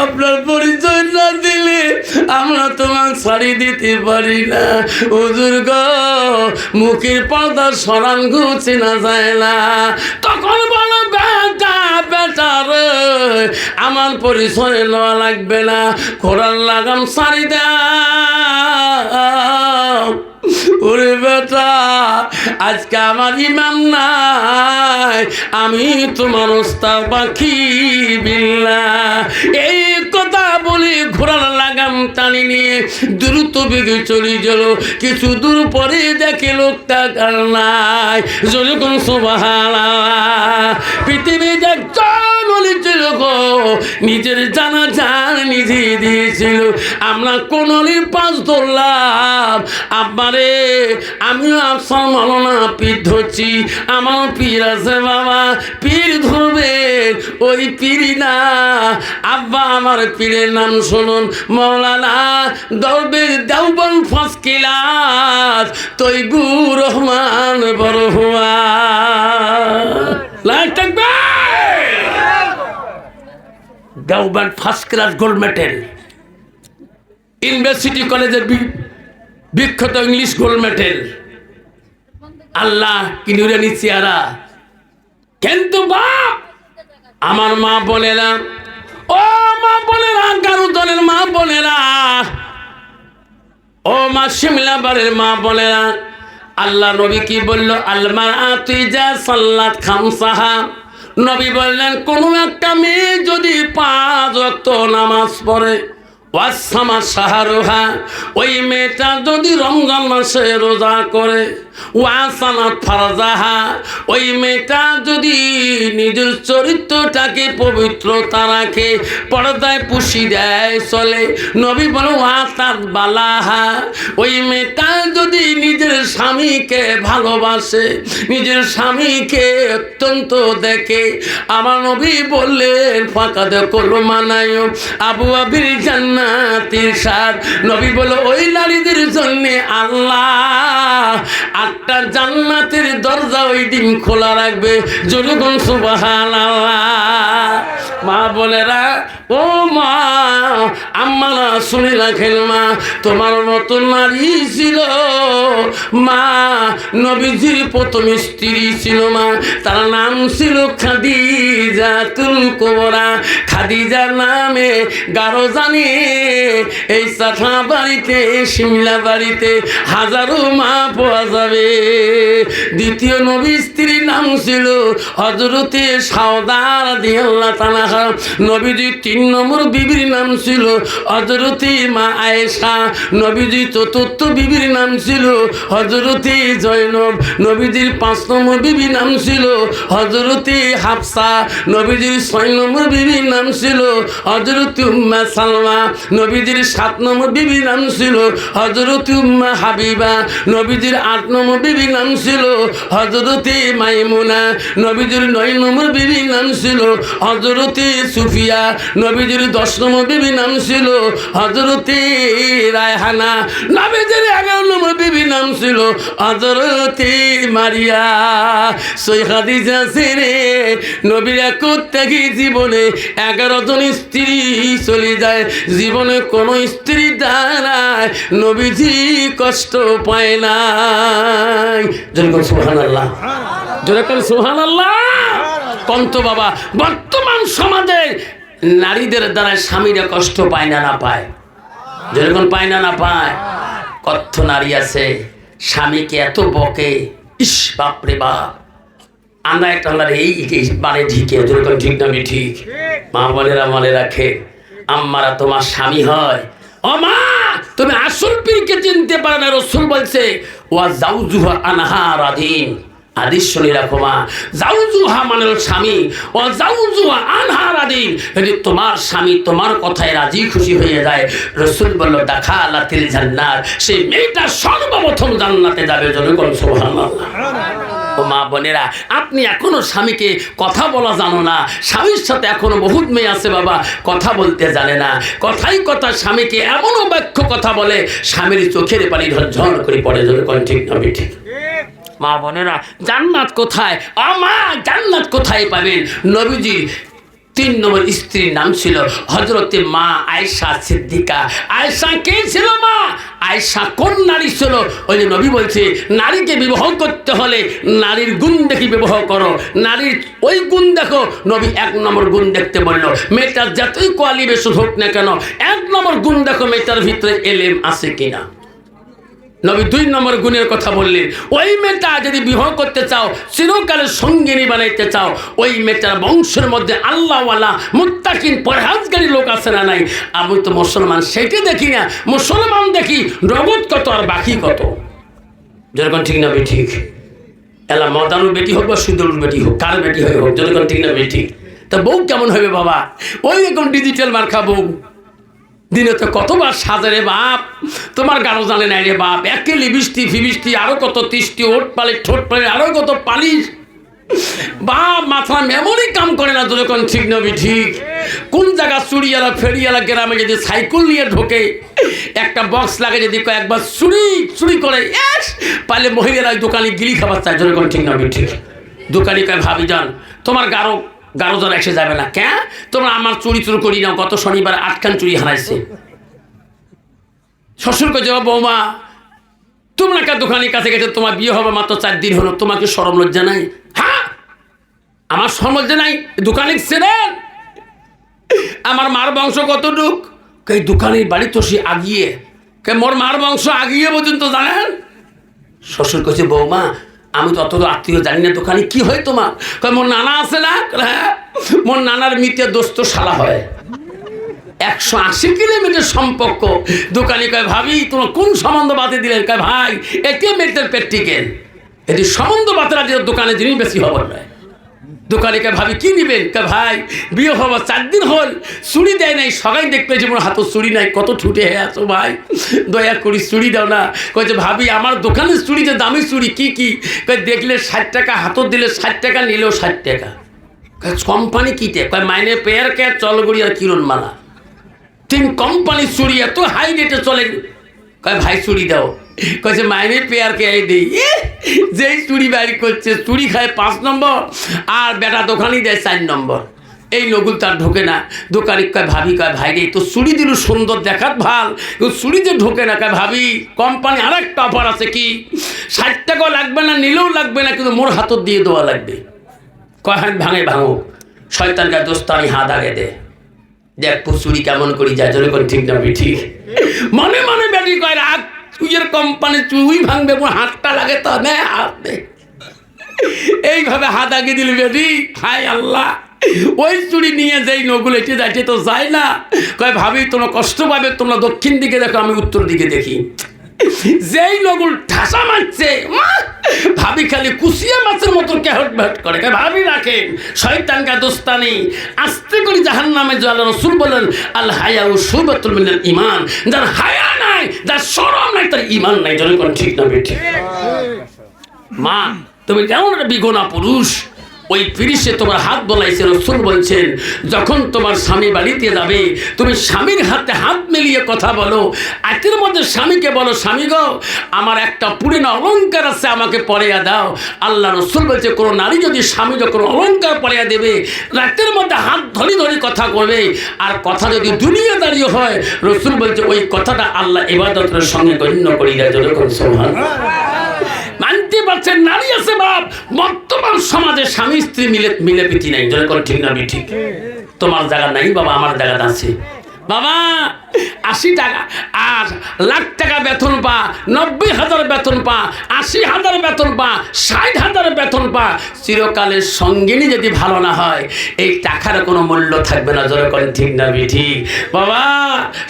আপনার পরিচয় না দিলে আমরা তোমার ছাড়ি দিতে পারি না। হুজুর গো, মুখের পর্দা সরান গো, চেনা যায় না। তখন বলো, বেটা বেটা রে, আমার পরিচয় নেওয়া লাগবে না, ঘোড়ার লাগাম ছাড়ি দাও। ওরে বেটা, আজকে আমার ইমাম নাই, আমি তোমার ওস্তাদ বাকি বিল্লাহ। এই কথা বলে ঘোড়ার লাগাম টানি নিয়ে দ্রুত বেগে চলে গেল। কিছু দূর পরে দেখে লোকটা কার নাই। যেরকম সুবহানাল্লাহ। পৃথিবীতে একজন ওলি ছিল গো, নিজের জানাজার নিজে দিয়েছিল। আমরা কোন অলির পাশ ধরলাম? আব্বারে, আমিও আফসার মাওলানা পীর ধরছি, আমার পীর আছে বাবা, পীর ধরবেন। ওই পীরি না আব্বা, আমার পীরের নাম শুনুন, মাওলানা দরবেশ Deoband first class Taibur Rahman Barhuya. Like থাকবে। Deoband first class gold medal, university কলেজের বিখ্যাত ইংলিশ গোল্ড মেডেল। আল্লাহ কি নুরানি চেহারা। কিন্তু বাপ, আমার মা বোনেরা, ও মা বোনেরা, গারুদলের মা বোনেরা, ও মা শিমলাবারের মা বোনেরা, আল্লাহ নবী কি বলল? আলমারাতু ইজা সাল্লাত খামসাহা নবী বললেন কোনো একটা মেয়ে যদি 5 ওয়াক্ত নামাজ পড়ে ওয়াসামা শাহরুহা, ওই মেয়েটা যদি রমজান মাসে রোজা করে, ওয়াসানাত ফারজাহা, ওই মেয়েটা যদি নিজের চরিত্রটাকে পবিত্রতা রাখে, পর্দায় পুষি দেয় চলে, নবী বলে ওয়াতাত বালাহা, ওই মেয়েটা যদি নিজের স্বামীকে ভালোবাসে, নিজের স্বামীকে অত্যন্ত দেখে, আমার নবী বললেন ফাঁকা দেখলো মানায় আবু আবির জান্নাতের সার। নবী বলে ওই নারীদের জন্য আল্লাহ 8টা জান্নাতের দরজা ওই দিন খোলা রাখবে। জোরে বলুন সুবহানাল্লাহ। মা বোনেরা, ও মা আম্মারা শুনে রাখেন, মা তোমার মতো নারী ছিল মা, নবীজির প্রথম স্ত্রী ছিল মা, তার নাম ছিল খাদিজাতুল কুবরা। খাদিজার নামে গারো জানে এই চাঠা বাড়িতে, শিমলা বাড়িতে হাজারো মা পাওয়া যাবে। দ্বিতীয় নবী স্ত্রীর নাম ছিল হযরতে সাউদা রাদিয়াল্লাহু তাআলা। নবীজি 3 নম্বর বিবির নাম ছিল হযরতে মা আয়েশা। নবীজি 4র্থ বিবির নাম ছিল হযরতে জয়নব। নবীজির 5 নম্বর বিবির নাম ছিল হযরতে হাফসা। নবীজির 6 নম্বর বিবির নাম ছিল হযরতে উম্মে সালমা। নবীজির 7 নম্বর বিবির নাম ছিল হযরতে উম্মে হাবিবা। নবীজির 8 নম্বর বিবির নাম ছিল হযরতে মাইমুনা। নবীজির 9 নম্বর বিবির নাম ছিল হযরতে সুফিয়া। নবীজির 10 নম্বর বিবির নাম ছিল হযরতে রায়হানা। নবীজির 11 নম্বর বিবির নাম ছিল হযরতে মারিয়া। সই খাদিজা ছেড়ে নবীর একত্যাগী জীবনে 11 জন স্ত্রী চলে যায়। জীবনে কোনো স্ত্রী দ্বারায় নবীজি কষ্ট পায় নাই। জোরে সুবহানাল্লাহ, জোরে সুবহানাল্লাহ। কন্ত বাবা, বর্তমান সমাজে নারীদের দ্বারা স্বামীরা কষ্ট পায় না, না পায়? যেরকম পায় না, না পায়? কত নারী আছে স্বামীকে এত বকে, ইস বাপরে বাপ, আমরা একটা এই বারে ঢিকে, যেরকম ঠিক না ঠিক? মা বোনেরা মনে রাখে, আম্মারা তোমার স্বামী হয়। ও মা, তুমি আসল পীরকে চিনতে পারো না। রাসূল বলছে ওয়া জাউজুহা আনহা রাদিন। হাদিস শুনে রাখো মা, জাউজুহা মানে স্বামী, ও জাউজুহা আনহা রাদিন, যদি তোমার স্বামী তোমার কথায় রাজি খুশি হয়ে যায়, রাসূল বলল দাখালাতিল জান্নাত, সেই মেয়েটা সর্বপ্রথম জান্নাতে যাবে। জনগণ সুবহানাল্লাহ। ও মা বোনেরা, আপনি এখনো স্বামীকে কথা বলা জানো না। স্বামীর সাথে এখনো বহুত মেয়ে আছে বাবা কথা বলতে জানে না। কথাই কথা স্বামীকে এমন অবাক্য কথা বলে, স্বামীর চোখের পানি ঝরঝর করে পড়ে। জনগণ ঠিক না ঠিক? মা বোনেরা, জান্নাত কোথায়? মা জান্নাত কোথায় পাবেন? নবীজি 3 নম্বর স্ত্রীর নাম ছিল হযরতে মা আয়েশা সিদ্দিকা। আয়েশা কে ছিল মা? আয়েশা কোন নারী ছিল? ওই যে নবী বলছে নারীকে বিবাহ করতে হলে নারীর গুণ দেখি বিবাহ করো, নারীর ওই গুণ দেখো। নবী 1 নম্বর গুণ দেখতে বলল, মেয়েটার যতই কোয়ালিফিকেশন হোক না কেন, 1 নম্বর গুণ দেখো মেয়েটার ভিতরে এলেম আছে কিনা। নবী 2 নম্বর গুণের কথা বললেন, ওই মেয়েটা যদি বিবাহ করতে চাও, চিরকালের সঙ্গিনী বানাইতে চাও, ওই মেয়েটার বংশের মধ্যে আল্লাহওয়ালা মুত্তাকিন পরহেজগারী লোক আছে না নাই? আমি তো মুসলমান, সেটা দেখি না, মুসলমান দেখি নগদ কত আর বাকি কত। যেরকম ঠিক না ঠিক? এলা মদানুর বেটি হোক বা সুদুর বেটি হোক, কার বেটি হয়ে হোক, যেরকম ঠিক না ঠিক? তা বউ কেমন হবে বাবা? ওই রকম ডিজিটাল মার্কা বউ। দিনে তো কতবার সাজে রে বাপ, তোমার গাঢ় জানে নাই রে বাপ। একে লিপস্টিক ফিবিস্টি, আরো কত তিষ্টি, ওট পালিশ ঠোঁট পালিশ, আরো কত পালিশ বাপ। মাথা মেমোরি কাম করে না। যখন ঠিক নবী ঠিক? কোন জায়গা চুরিয়ালা ফেরিয়ালা গ্রামে যদি সাইকেল নিয়ে ঢোকে, একটা বক্স লাগে, যদি কয়েকবার চুরি চুরি করে পারলে মহিলারা দোকানে গিলি খাবার চায়। যখন ঠিক নবী ঠিক? দোকানি কয় ভাবি যান তোমার গারোজন এসে যাবে না কেন? তোমরা আমার চুরি চুরি করি নাও, গত শনিবার 8 খান চুরি হারাইছে। শ্বশুরকে জবাব, বৌমা তোমরা কে দোকানের কাছে গেছে, তোমার বিয়ে হবে মাত্র 4 দিন হলো, তোমাকে শরম লজ্জা নাই? হ্যাঁ, আমার শরম লজ্জা নাই? দোকানে ছিলেন, আমার মার বংশ কতটুক? এই দোকানের বাড়ি তো সে আগিয়ে, মোর মার বংশ আগিয়ে পর্যন্ত জানেন। শ্বশুর কইছে, বৌমা আমি তো অত আত্মীয় জানি না, দোকানে কি হয় তোমার? কয় মোর নানা আছে না? হ্যাঁ, মোর নানার মিতে দোস্ত শালা হয়, 180 কিলোমিটার সম্পর্ক। দোকানে কয় ভাবি তোমার কোন সম্বন্ধ বাতে দিলেন? কয় ভাই একে মেয়েদের প্র্যাকটিক্যাল, এটি সম্বন্ধ বাতেরা যে দোকানে জিনিস বেশি হবার নয়। দোকানে কে ভাবি কি নিবেন? কে ভাই বিয়ে হবার 4 দিন হল, চুড়ি দেয় নাই, সবাই দেখবে যে মোর হাতে চুড়ি নাই, কত ছুটে হয়ে আছো ভাই, দয়া করি চুড়ি দাও না। কয়েছে ভাবি আমার দোকানের চুড়ি যে দামি চুড়ি কি কি? কয় দেখলে 60 টাকা, হাতত দিলে 60 টাকা, নিলেও 60 টাকা। কোম্পানি কিতে? কয় মাইনে পেয়ার কে চলগুড়ি আর কিরণ মালা, 3 কোম্পানির চুড়ি এত হাই রেটে চলে। কয় ভাই চুড়ি দাও। কয়েছে মাইনে পেয়ারকে এই দিই, যেই চুড়ি বাইর করছে চুড়ি খায় 5 নম্বর আর বেটা দোকানই দেয় 4 নম্বর। এই নগুল তার ঢোকে না। দোকানি কয় ভাবি, কয় ভাই রে তো চুড়ি দিল সুন্দর দেখাত ভাল, কিন্তু চুড়িতে ঢোকে না। কয় ভাবি কোম্পানি আর একটা অফার আছে, কি 60 টাকাও লাগবে না, নিলেও লাগবে না, কিন্তু মোর হাতত দিয়ে দেওয়া লাগবে। কয় হাত ভাঙে ভাঙো, শয়তান গায়ে দোস্তানি হাত আগে দে, দেখ চুড়ি কেমন করি যায়, জোরে করে ঠিক না ঠিক। মনে মনে বেটি কয় রাখ, চুইয়ের কোম্পানি চুই ভাঙবে, হাতটা লাগে তো নে হাত দে। এইভাবে হাত আগে দিল বেটি, হায় আল্লাহ। ওই চুড়ি নিয়ে যেই নগুল এটে যাইতে তো যায় না। কয় ভাবি তোমরা কষ্ট পাবে, তোমরা দক্ষিণ দিকে দেখো, আমি উত্তর দিকে দেখি। যেই নগুল ঠাসা মারছে, ভাবি খালি কুচিয়া মাছের মতো কেহট বেহট করে। ভাবি রাখেন শয়তানকা দোস্তানি, আস্তে করে জাহান্নামে যাওয়ার। রাসূল বলেন আল হায়া শুবাতুল মিনাল ঈমান, যার হায়া নাই, যার শরম নাই, তার ঈমান নাই। জোরে কোন ঠিক না বেঠিক? মা তুমি কেমন একটা বিগোনা পুরুষ, ওই পিরিসে তোমার হাত বলাইছে। রাসূল বলছেন যখন তোমার স্বামী বাড়িতে যাবে, তুমি স্বামীর হাতে হাত মিলিয়ে কথা বলো। আজকের মধ্যে স্বামীকে বলো, স্বামী গো আমার একটা পুরনো অলংকার আছে, আমাকে পরিয়ে দাও। আল্লাহ রাসূল বলছে কোনো নারী যদি স্বামী যখন অলংকার পরিয়ে দেবে, রাতের মধ্যে হাত ধরি ধরি কথা করবে, আর কথা যদি দুনিয়াদারি হয়, রাসূল বলছে ওই কথাটা আল্লাহ ইবাদতের সঙ্গে গণ্য করি দেয়। যখন সুবহানাল্লাহ মানতে পারছেন নারী আছে বাপ, বর্তমান সমাজে স্বামী স্ত্রী মিলে পিটি নাই। যখন ঠিক না ঠিক? তোমার জায়গা নাই বাবা, আমার জায়গা আছে বাবা। 80 টাকা আর লাখ টাকা বেতন পা, 90,000 বেতন পা, 80,000 বেতন পা, 60,000 বেতন পা, চিরকালের সঙ্গিনী যদি ভালো না হয়, এই টাকার কোনো মূল্য থাকবে না। যখন ঠিক না ঠিক? বাবা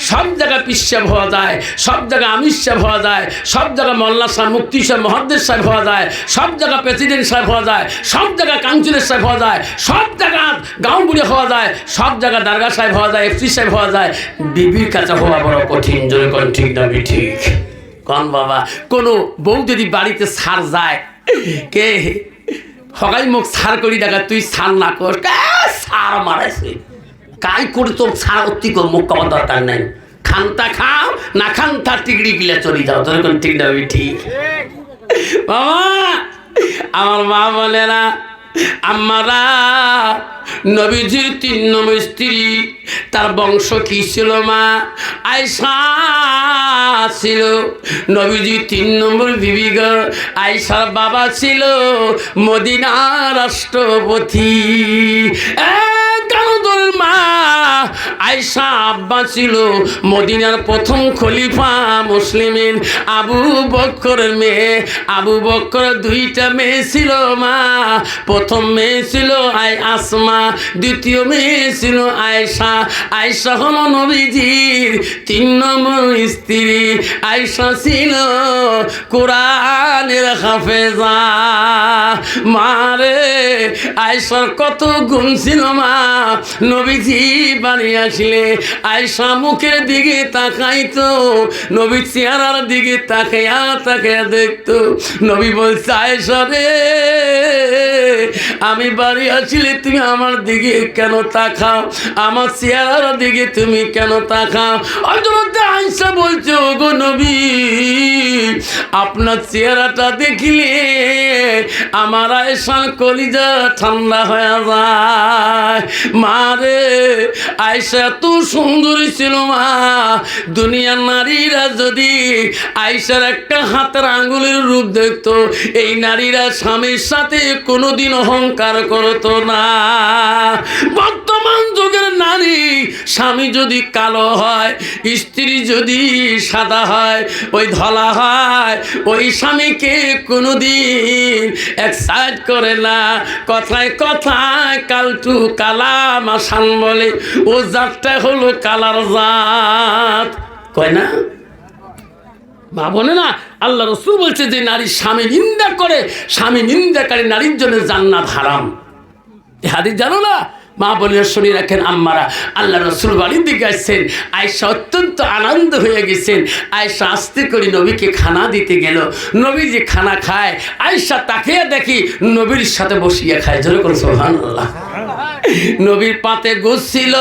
সব জায়গায় পিসাব হওয়া যায়, সব জায়গায় আমির সাহেব হওয়া যায়, সব জায়গায় মোল্লা সাহেব, মুফতি সাহেব, মহাদ্দেশ সাহেব হওয়া যায়, সব জায়গায় প্রেসিডেন্ট সাহেব হওয়া যায়, সব জায়গায় কাউন্সিলর সাহেব হওয়া যায়, সব জায়গায় গাঁও বুড়ি হওয়া যায়, সব জায়গায় দারগা সাহেব হওয়া যায়, এফসি সাহেব হওয়া যায়। বিবির কাছে হওয়া বড় কঠিন। জোরে কোন ঠিক না ঠিক? কোন বাবা কোনো বউ যদি বাড়িতে সার যায়, কে হগাই মুখ সার করি দেখা, তুই সার না কর, সার মারাইছে কাই করে তোর সার অতি মুখ কমার দরকার নাই। খান্তা খাও না খান্তা টিকড়ি গিলে চলে যাও। তোর কোন ঠিক না ঠিক? বাবা আমার মা বলে না, আমরা নবীজির 3 নম্বর স্ত্রী, তার বংশ কি ছিল মা? আয়েশা ছিল নবীজি 3 নম্বর বিবি গো। আয়েশার বাবা ছিল মদিনার রাষ্ট্রপতি। মা আয়েশা আব্বা ছিল মদিনার প্রথম খলিফা মুসলিমিন আবু বকরের মেয়ে। আবু বকর 2টা মেয়ে ছিল মা। প্রথম মেয়ে ছিল আসমা, দ্বিতীয় মেয়ে ছিল আয়েশা। আয়েশা হলো নবীজির 3 নম্বর স্ত্রী। আয়েশা ছিল কোরআনের হাফেজা। মারে আয়েশার কত গুণ ছিল মা। নবীজি বাড়ি আসলে আয়েশা মুখের দিকে তাকাইতো, নবী চেহারার দিকে তাকাইয়া তাকাইয়া দেখতো। নবী বলছে আয়েশা রে, আমি বাড়ি আসলে তুমি আমার দিকে কেন তাকাও? আমার চেহারার দিকে তুমি কেন তাকাও? হযরত আয়েশা বলছে ওগো নবী, আপনার চেহারাটা দেখলে আমার আয়েশার কলিজা ঠান্ডা হয়ে যায়। মারে আয়েশা এত সুন্দরী ছিল মা। দুনিয়ার নারীরা যদি আয়েশার একটা হাতের আঙ্গুলের রূপ দেখতো, এই নারীরা স্বামীর সাথে কোনোদিন অহংকার করতো না। বর্তমান যুগের নারী স্বামী যদি কালো হয়, স্ত্রী যদি সাদা হয় ওই ধলা হয় ওই স্বামীকে কোনোদিন একসাইড করে না। কথায় কথায় কালটু কালা মাসান বলে, ও জাতটা হলো কালার জাত, কয় না মা বলে না? আল্লাহ রসুল বলছে যে নারী স্বামী নিন্দা করে, স্বামী নিন্দাকারী নারীর জন্য জান্নাত হারাম। এ হাদিস জানো না? মা বলিয়া শুনে রাখেন আম্মারা, আল্লাহ রসুল বাড়ির দিকে আসছেন, আয়েশা অত্যন্ত আনন্দ হয়ে গেছেন। আয়েশা আস্তে করে নবীকে খানা দিতে গেল। নবী যে খানা খায়, আয়েশা তাকে দেখি নবীর সাথে বসিয়া খায়। জোরে করে সুবহানাল্লাহ। নবীর পাতে গোস ছিল,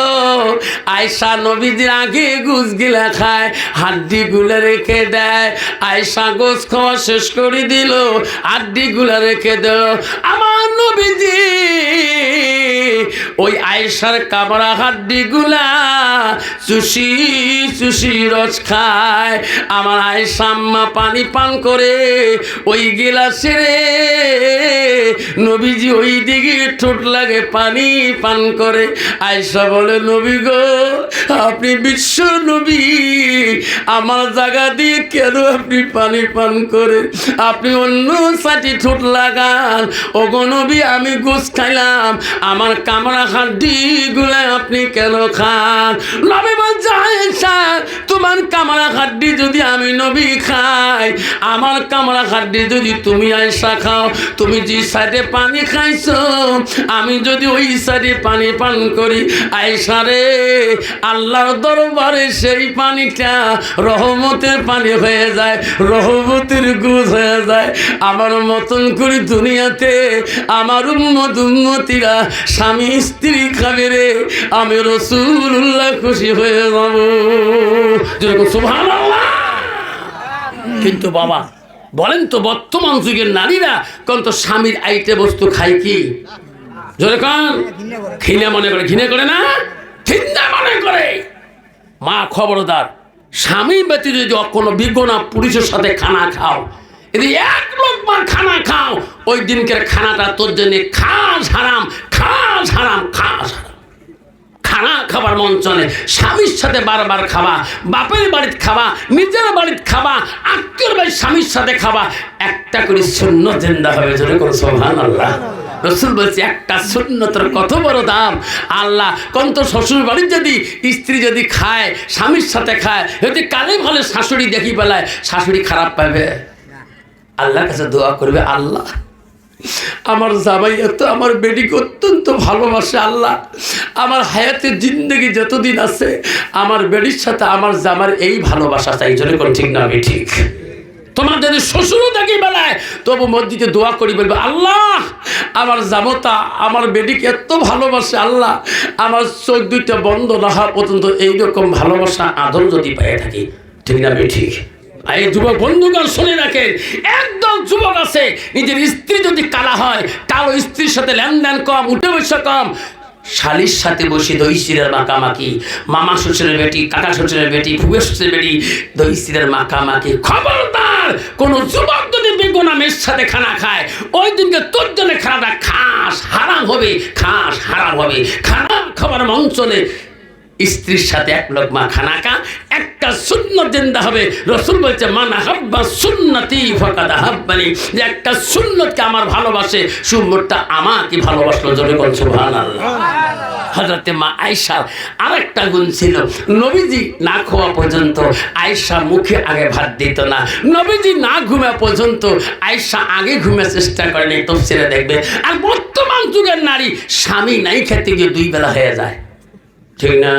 আয়েশা নবীদের আগে গোস গিলা খায়, হাড্ডি গুলা রেখে দেয়। আয়েশা গোস খাওয়া শেষ করে দিল, হাড্ডি গুলা রেখে দিল। আমার নবীজি ওই আয়েশার কামড়া হাড্ডি গুলা চুষি চুষি রস খায়। আমার আয়েশা আম্মা পানি পান করে ওই গিলাসে রে, নবীজি ওই দিকে ঠোঁট লাগে পানি পান করে। আয়েশা বলে, নবী গো, আপনি বিশ্ব নবী, আমার জায়গা দিয়ে কেন আপনি পানি পান করেন? আপনি অন্য সাথে ঠোঁট লাগান। ও গো নবী, আমি গোস খাইলাম, আমার কামড়া হাড্ডি গুলা আপনি কেন খান? নবী বলছে, আয়েশা, তোমার কামড়া হাড্ডি যদি আমি নবী খাই, আমার কামড়া হাড্ডি যদি তুমি আয়েশা খাও, তুমি যে সাইডে পানি খাইছো আমি যদি ওই সাইডে পানি পান করি, আয়েশা রে, আল্লাহর দরবারে সেই পানিটা রহমতের পানি হয়ে যায়, রহমতের গুজ হয়ে যায়। আমার মতন করে দুনিয়াতে আমার উম্মতিরা স্বামী স্ত্রী খাবে রে, আমি রাসূলুল্লাহ খুশি হয়ে যাব। যেরকম সুবহানাল্লাহ। কিন্তু বাবা বলেন তো, বর্তমান যুগের নারীরা কোন তো স্বামীর আইটে বস্তু খায় কি? জোরে কান, ঘৃণা মনে করে। ঘৃণা করে না? ঘৃণা মনে করে। মা খবরদার, স্বামী ব্যতীত যদি কোনো বিজ্ঞনা পুরুষের সাথে খানা খাও, যদি এক লোকমা খানা খাও, ওই দিনকের খানাটা তোর জন্য খাস হারাম, খাস হারাম, খাস হারাম। খানা খাবার মন চলে, স্বামীর সাথে বারবার খাবা, বাপের বাড়িতে খাবা, নিজের বাড়িতে খাবা, আত্মীয়র বাড়ির স্বামীর সাথে খাবা, একটা করে সুন্নত জিন্দা হবে। জোরে করে সুবহানাল্লাহ। রসুল বলছে, একটা সুন্নতের কত বড় দাম। আল্লাহ কন্ত শ্বশুর বাড়ির যদি স্ত্রী যদি খায়, স্বামীর সাথে খায়, যদি কালে ভালো শাশুড়ি দেখি বেলায় শাশুড়ি খারাপ পাবে, আল্লাহর কাছে দোয়া করবে, আল্লাহ আমার জামাই এত আমার বেটিকে অত্যন্ত ভালোবাসে, আল্লাহ আমার হায়াতের জিন্দগি যতদিন আছে আমার বেটির সাথে আমার জামার এই ভালোবাসা চাই। জন্য কোন ঠিক না ঠিক? তোমার যদি শ্বশুরও দেখি বেলায়, তবু মসজিদে দোয়া করি, বলবে, আল্লাহ আমার জামতা আমার বেটিকে এত ভালোবাসে, আল্লাহ আমার চোখ দুইটা বন্ধ না হওয়া পর্যন্ত এইরকম ভালোবাসা আদর যদি পেয়ে থাকি। ঠিক না ঠিক? এই যুবক বন্ধুগণ শুনে রাখেন, একদল যুবক আছে নিজের স্ত্রী যদি কালা হয়, কালো স্ত্রীর সাথে লেনদেন কম, উঠে বসে কম, শালির সাথে বসে দই স্ত্রীর মাকামাকি, মামা শ্বশুরের বেটি, কাকা শ্বশুরের বেটি, ফুফের শ্বশুরের বেটি, দই স্ত্রীর মাকামাকি। খবরদার, কোন যুবক যদি বেগুনা মেয়ের সাথে খানা খায়, ওই দিনকে তোর জন্য খানাটা খাস হারাম হবে, খাস হারাম হবে। খানা খাবার মন চলে, স্ত্রীর সাথে এক লোকমা খানা খা, একটা সুন্নত জিন্দা হবে। রসুল বলছে, মান আহাব্বা সুন্নতি ফাকাদ আহাব্বানি, যে একটা সুন্নতকে আমার ভালোবাসে, সুন্নতটা আমাকে ভালোবাসলো। জোরে বল সুবহানাল্লাহ। হযরতে মা আয়েশার আরেকটা গুণ ছিল, নবীজি না খাওয়া পর্যন্ত আয়েশা মুখে আগে ভাত দিত না। নবীজি না ঘুমা পর্যন্ত আয়েশা আগে ঘুমের চেষ্টা করেনি, তাফসীরে দেখবে। আর বর্তমান যুগের নারী স্বামী নাই খেতে গিয়ে দুই বেলা হয়ে যায়। ঠিক না?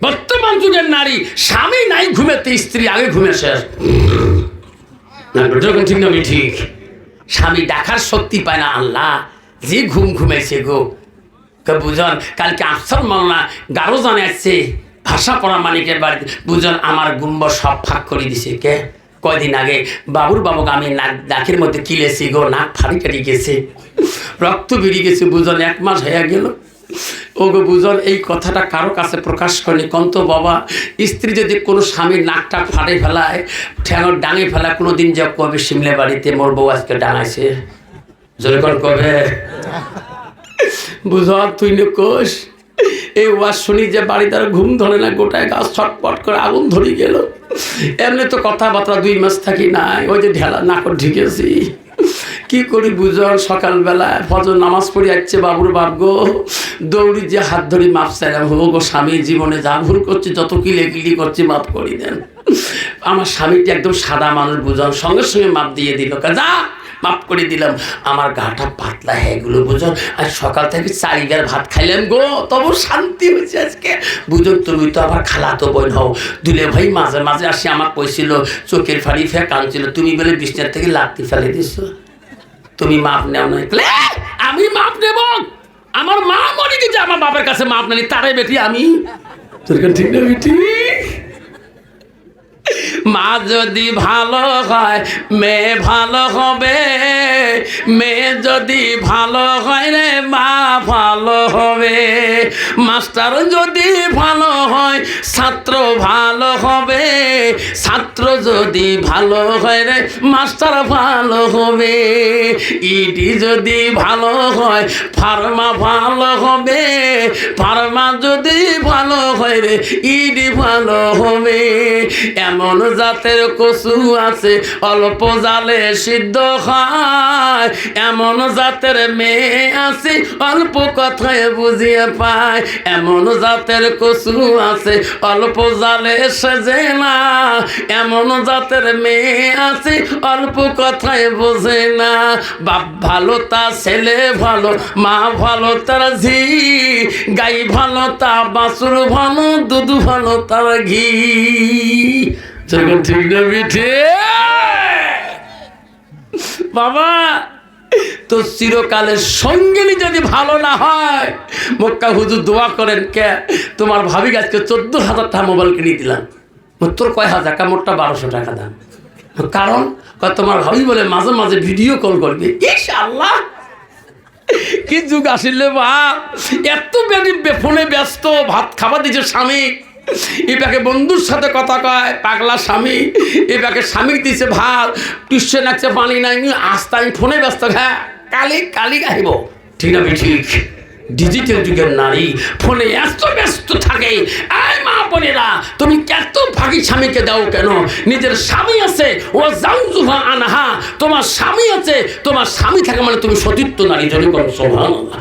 বর্তমান যুগের নারী স্বামী নাই ঘুমেতে, স্ত্রী আগে ঘুমে শেষ। ঠিক না ঠিক? স্বামী ডাকার শক্তি পায় না, আল্লাহ যে ঘুম ঘুমাইছে গো। বুঝন কালকে আফসার মাওলানা গারো জানে আসছে ভাষা পড়া মালিকের বাড়িতে, বুঝন আমার গুম্ব সব ফাঁক করে দিছে। কে? কয়দিন আগে বাবুর বাবুকে আমি নাকের মধ্যে কিলেছি গো, নাক ফাড়ি কাটি গেছে, রক্ত বেরিয়ে গেছে। বুঝন 1 মাস হয়ে গেল। ও গো বুঝন, এই কথাটা কারো কাছে প্রকাশ করেনি। কন্ত বাবা, স্ত্রী যদি কোনো স্বামীর নাকটা ফাটে ফেলায়, ঠ্যাঙর ডাঙে ফেলায়, কোনো দিন যা কবে শিমলে বাড়িতে মোর বউ আজকে ডাঙাইছে, জোরে কর কবে? বুঝন তুই কোষ এই ওয়াজ শুনি যে বাড়িদার ঘুম ধরে না, গোটায় গাছ ছটপট করে আগুন ধরে গেল। এমনি তো কথাবার্তা 2 মাস থাকি নাই, ওই যে ঢেলা নাকড় ঢিকেছি। কি করি বুঝন, সকালবেলায় ফজর নামাজ পড়ে যাচ্ছে বাবুর বাপ গো, দৌড়ি যে হাত ধরি মাপ চাইলাম, হো গো স্বামী, জীবনে যা ভুল করছি, যত কিলি করছি মাপ করি দেন। আমার স্বামীটি একদম সাদা মানুষ বুঝন, সঙ্গে সঙ্গে মাপ দিয়ে দিল, যা মাপ করে দিলাম। আমার গাটা পাতলা হয়ে গেলো বুঝন, আর সকাল থেকে 4 বার ভাত খাইলাম গো, তবু শান্তি হয়েছে আজকে বুঝন। তুমি তো আবার খালাতো বোন হও। দুলে ভাই মাঝে মাঝে আসি আমাকে কইছিল, চোখের ফাড়ি ফেয়ে কাঁদছিল, তুমি বলে বিছনার থেকে লাত্তি ফেলে দিছো, তুমি মাপ নেও না। আমি মাপ নেব? আমার মা মরে গেছে, আমার বাবার কাছে মাপ নেই, তারে বেটি আমি। ঠিক না বেটি? মা যদি ভালো হয় মেয়ে ভালো হবে, মেয়ে যদি ভালো হয় রে মা ভালো হবে, মাস্টার যদি ভালো হয় ছাত্র ভালো হবে, ছাত্র যদি ভালো হয় রে মাস্টার ভালো হবে, ইডি যদি ভালো হয় ফার্মা ভালো হবে, ফার্মা যদি ভালো হয় রে ইডি ভালো হবে। এমন জাতের কচু আছে অল্প জালে সিদ্ধ খায়, এমন জাতের মেয়ে আছে অল্প কথায় বুঝিয়ে পায়, এমন জাতের কচু আছে অল্প জালে সেজে না, এমন জাতের মেয়ে আছে অল্প কথায় বোঝে না। বাপ ভালো তা ছেলে ভালো, মা ভালো তার ঝি, গাই ভালো তা বাছুর ভালো, দুধ ভালো তার ঘি। ঠিক না বিঠে বাবা? তো চিরকালের সঙ্গিনী যদি ভালো না হয়, মক্কা হুজুর দোয়া করেন, কে তোমার ভাবি আজকে 14,000 টাকা মোবাইল কিনে দিলাম, তোর কয় হাজার? মোটটা 1200 টাকা দাম। কারণ তোমার ভাবি বলে মাঝে মাঝে ভিডিও কল করবে। ইনশাআল্লাহ কি যুগ আসলে বাপ, এত ফোনে ব্যস্ত, ভাত খাবার দিচ্ছে স্বামী, এটাকে বন্ধুর সাথে কথা কয়, পাগলা স্বামী, এটাকে স্বামী দিচ্ছে ভাত, টিউশন আছে পানি নাই, আস্তে আমি ফোনে ব্যস্ত। হ্যাঁ, কালি কালি গাইব, ঠিক না? ঠিক। ডিজিটাল যুগের নারী ফোনে এত ব্যস্ত থাকে। এই মা বোনেরা, তুমি এত ফাঁকি স্বামীকে দাও কেন? নিজের স্বামী আছে, ও জাউজুহা আনহা, তোমার স্বামী আছে, তোমার স্বামী থাকে মানে তুমি সতীর্থ নারী। যদি করো সুবহানাল্লাহ।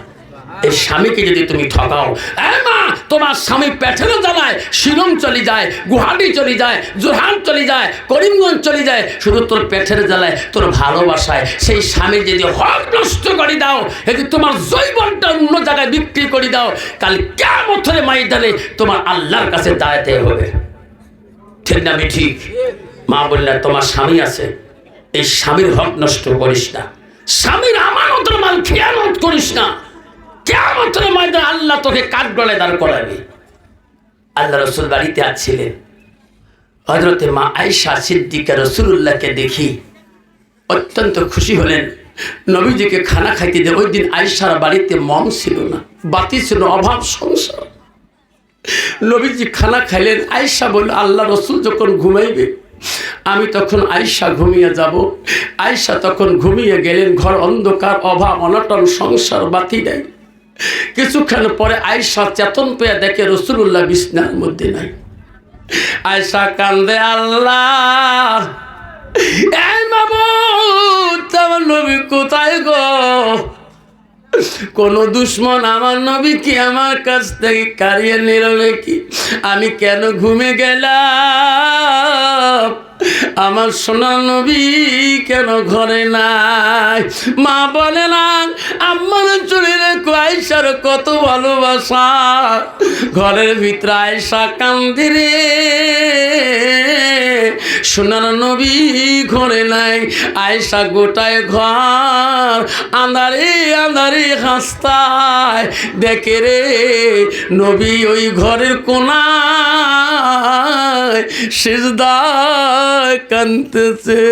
এই স্বামীকে যদি তুমি ঠকাও, এই মা, তোমার স্বামী পেছনে জ্বালায়, শিলং চলে যায়, গুয়াহাটি চলে যায়, জোরহাট চলে যায়, করিমগঞ্জ চলে যায়, শুধু তোর পেটের জ্বালায়, তোর ভালোবাসায় সেই স্বামী যদি হক নষ্ট করে দাও, যদি তোমার জৈবনটা অন্য জায়গায় বিক্রি করে দাও, কাল কিয়ামতের ময়দানে তোমার আল্লাহর কাছে দাঁড়াতে হবে। ঠিক না? আমি ঠিক। মা বললেন তোমার স্বামী আছে, এই স্বামীর হক নষ্ট করিস না, স্বামীর আমানতের মাল খেয়ানত করিস না। কিয়ামতের ময়দানে আল্লাহ তোকে কাঠগড়ায় দাঁড় করাবে। আল্লাহ রসুল বাড়িতে আসছিলেন, হযরতে মা আয়েশা সিদ্দিকা রাসূলুল্লাহকে দেখি অত্যন্ত খুশি হলেন, নবীজিকে খানা খাইতে দেয়। ওই দিন আয়েশার বাড়িতে মম ছিল না, বাতি ছিল, অভাব সংসার। নবীজি খানা খাইলেন। আয়েশা বলল, আল্লাহ রসুল যখন ঘুমাইবে আমি তখন আয়েশা ঘুমিয়ে যাব। আয়েশা তখন ঘুমিয়ে গেলেন। ঘর অন্ধকার, অভাব অনটন, সংসার, বাতি নাই। কিছুক্ষণ পরে আয়েশা চেতন পেয়ে দেখে রাসূলুল্লাহ বিছানার মধ্যে নাই। আয়েশা কান্দে, আল্লাহ, এই মাবুদ, আমার নবী কোথায় গো? কোন দুশ্মন আমার নবীকে আমার কাছ থেকে কাড়িয়ে নিল নাকি? আমি কেন ঘুমে গেলাম? আমার সোনার নবী কেন ঘরে নাই? মা বলে না, আমার চলে রেখো, আয়েশার কত ভালোবাসা। ঘরের ভিতরে আয়েশা কান্দি রে, সোনার নবী ঘরে নাই। আয়েশা গোটায় ঘর আন্ধারে আন্ধারে হাসতায় দেখে রে, নবী ওই ঘরের কোনায় সিজদায় কাঁদতেছে।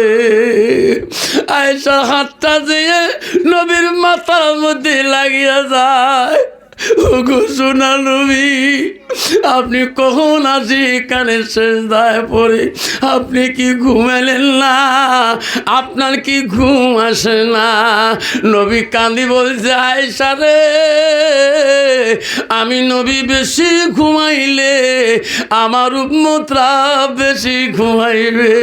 আয়েশার হাতটা দিয়ে নবীর মাথার মধ্যে লাগিয়ে যায়। ওগো সোনা নবী, আপনি কখন আসি কানে সেজদায় পড়ে আপনি কি ঘুমালেন না? আপনার কি ঘুম আসে না? নবী কান্দি বলছে, আয়েশা রে, আমি নবী বেশি ঘুমাইলে আমার উম্মতরা বেশি ঘুমাইবে,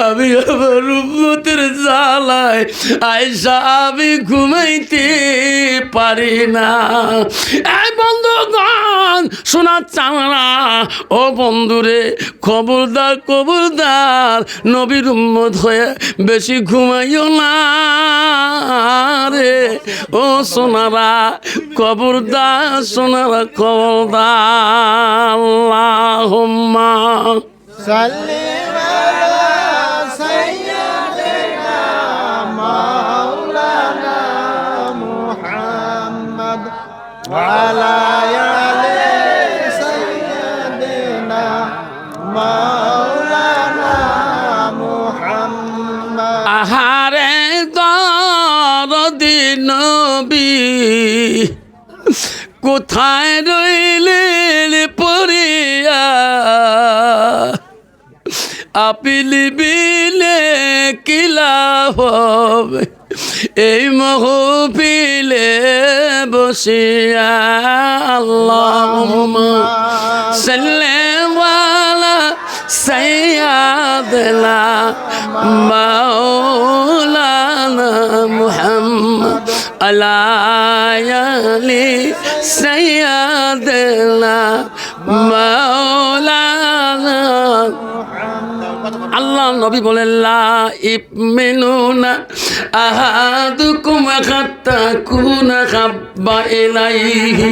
আমি আমার উম্মতের জ্বালায় আয়েশা আমি ঘুমাইতে পারি না। এই বন্ধুগণ শোনা চাওয়া, ও বন্ধুরে, খবরদার খবরদার নবীর উম্মত হয়ে বেশি ঘুমাইও না রে। ও সোনারা, খবরদার সোনারা, খবরদার। আল্লাহুম্মা সাল্লি আলা সাইয়্যিদিনা মাওলানা মুহাম্মদ ওয়া আলা আলি সাইয়্যিদিনা মাওলানা মুহাম্মদ। আহারে দরদি নবী, কোথায় রইলেন পড়িয়া? আপিল বিলে কিলা হবে এই মহফিলে বসিয়া। আল্লাহুম্মা সাল্লি আলা সাইয়্যিদিনা মাওলানা মুহাম্মদ আলা আলি সাইয়্যিদিনা মাওলানা। আল্লাহ নবী বলেন, লা ইমিনুনা আহাদুকুম হাত্তা কুনা হাব্বা ইলাইহি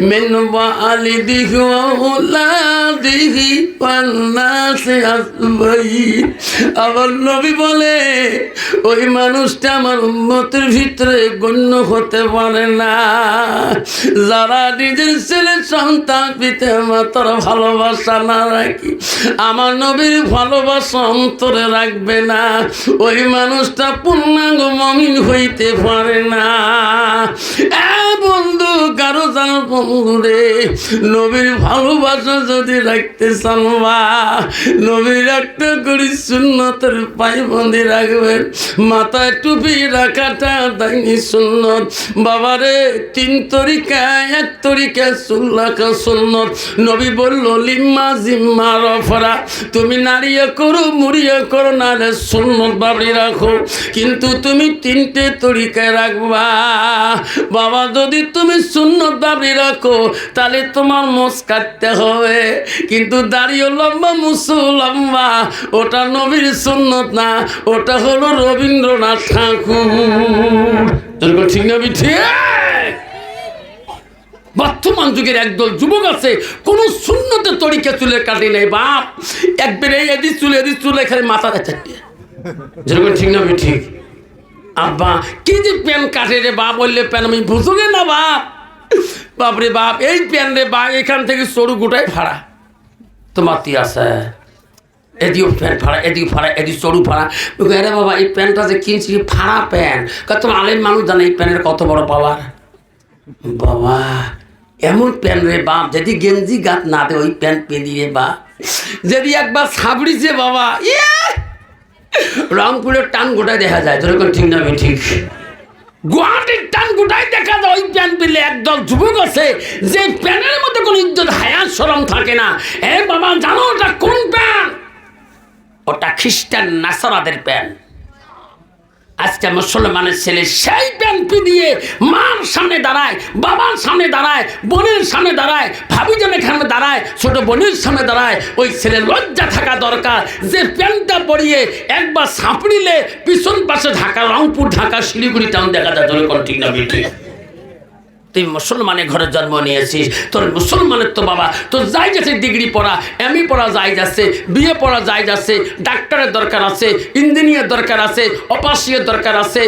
মিন ওয়ালিদিহি ওয়া আওলাদিহি ওয়ান নাসি আজমাইন। আমার নবী বলে, ওই মানুষটা আমার উম্মতের ভিতরে গণ্য হতে পারে না যারা নিজের ছেলে সন্তান পিতা মাতার ভালোবাসা না রাখি, আমার নবীর ভালোবাসা অন্তরে রাখবে না, ওই মানুষটা পূর্ণাঙ্গ মুমিন হইতে পারে না। বন্ধু, কারো জানো বন্ধু রে, নবীর ভালোবাসা যদি রাখতে চানবা, নবীর একটা করে সুন্নতের পায়বন্দি রাখবেন, মাথায় টুপি রাখাটা দাইনি সুন্নত। বাবারে, 3 তরিকা, 1 তরিকা চুল রাখা সুন্নত। নবী বলল, লিম্মা জিম্মা রফরা, তুমি নাড়িয়ে করো মুড়িয়ে করো, নাহলে সুন্নত বাবরি রাখো, কিন্তু তুমি 3টে তরিকায় রাখবা। বাবা, যদি তুমি সুন্নত বাবরি রাখো তাহলে তোমার মোচ কাটতে হবে, কিন্তু দাড়িও লম্বা মুসু লম্বা, ওটা নবীর সুন্নত না, ওটা হলো রবীন্দ্রনাথ ঠাকুর। ঠিক না? ঠিক। বর্তমান যুগের একদল যুবক আছে, কোন সুন্নতের তরিকা চুলে কাটে নাই বাপ, একবারে এদিক চুলে খালি মাথা চারটে। যেরকম ঠিক না? ঠিক। আব্বা কি যে প্যান কাটে রে বাপ, বললে প্যান আমি বুঝুগে না বাপ। বাপরে বাপ, এই প্যান রে বা এখান থেকে সরু গোটাই ফাড়া, তোমার তি আছে এদিও প্যান্ট ফাড়া, এদিকে ফাড়া, এদিকে সরু ফাড়া। আরে বাবা, এই প্যান্টটা যে কিনছি ফাড়া প্যান্ট, তোমার আলেম মানুষ জানে এই প্যান্টের কত বড় পাওয়ার। বাবা, এমন প্যান্ট রে বাপ, যদি গেঞ্জি গাত না দে ওই প্যান্ট পেঁদি রে বাপ, যদি একবার সাবড়িছে বাবা, রংপুরের টান গোটায় দেখা যায়। যেরকম ঠিক না? ঠিক। গুয়াহাটির টান গোটায় দেখা যায় ওই প্যান্ট পেলে। একদল যুবক আছে যে প্যান্টের মধ্যে কোনো ইজ্জত হায়াত শরম থাকে না। এ বাবা, জানো ওটা কোন প্যান্ট? ওটা খ্রিস্টান নাসারাদের প্যান্ট। আজকে মুসলমানের ছেলে সেই প্যান্ট দিয়ে মার সামনে দাঁড়ায়, বাবার সামনে দাঁড়ায়, বোনের সামনে দাঁড়ায়, ভাবিজনের সামনে দাঁড়ায়, ছোট বোনের সামনে দাঁড়ায়। ওই ছেলে লজ্জা থাকা দরকার যে প্যান্টটা পরিয়ে একবার সাঁপড়িলে পিছন পাশে ঢাকা, রংপুর, ঢাকা, শিলিগুড়ি টাউন দেখা যায়। তোর ঠিক না? ঠিক। তুই মুসলমানের ঘরে জন্ম নিয়েছিস, তোর মুসলমানের তো বাবা তোর যাই যাচ্ছে, ডিগ্রি পড়া, এমএ পড়া যাই যাচ্ছে, বিএ পড়া যাই যাচ্ছে, ডাক্তারের দরকার আছে, ইঞ্জিনিয়ার দরকার আছে, অপাসিয়ের দরকার আছে,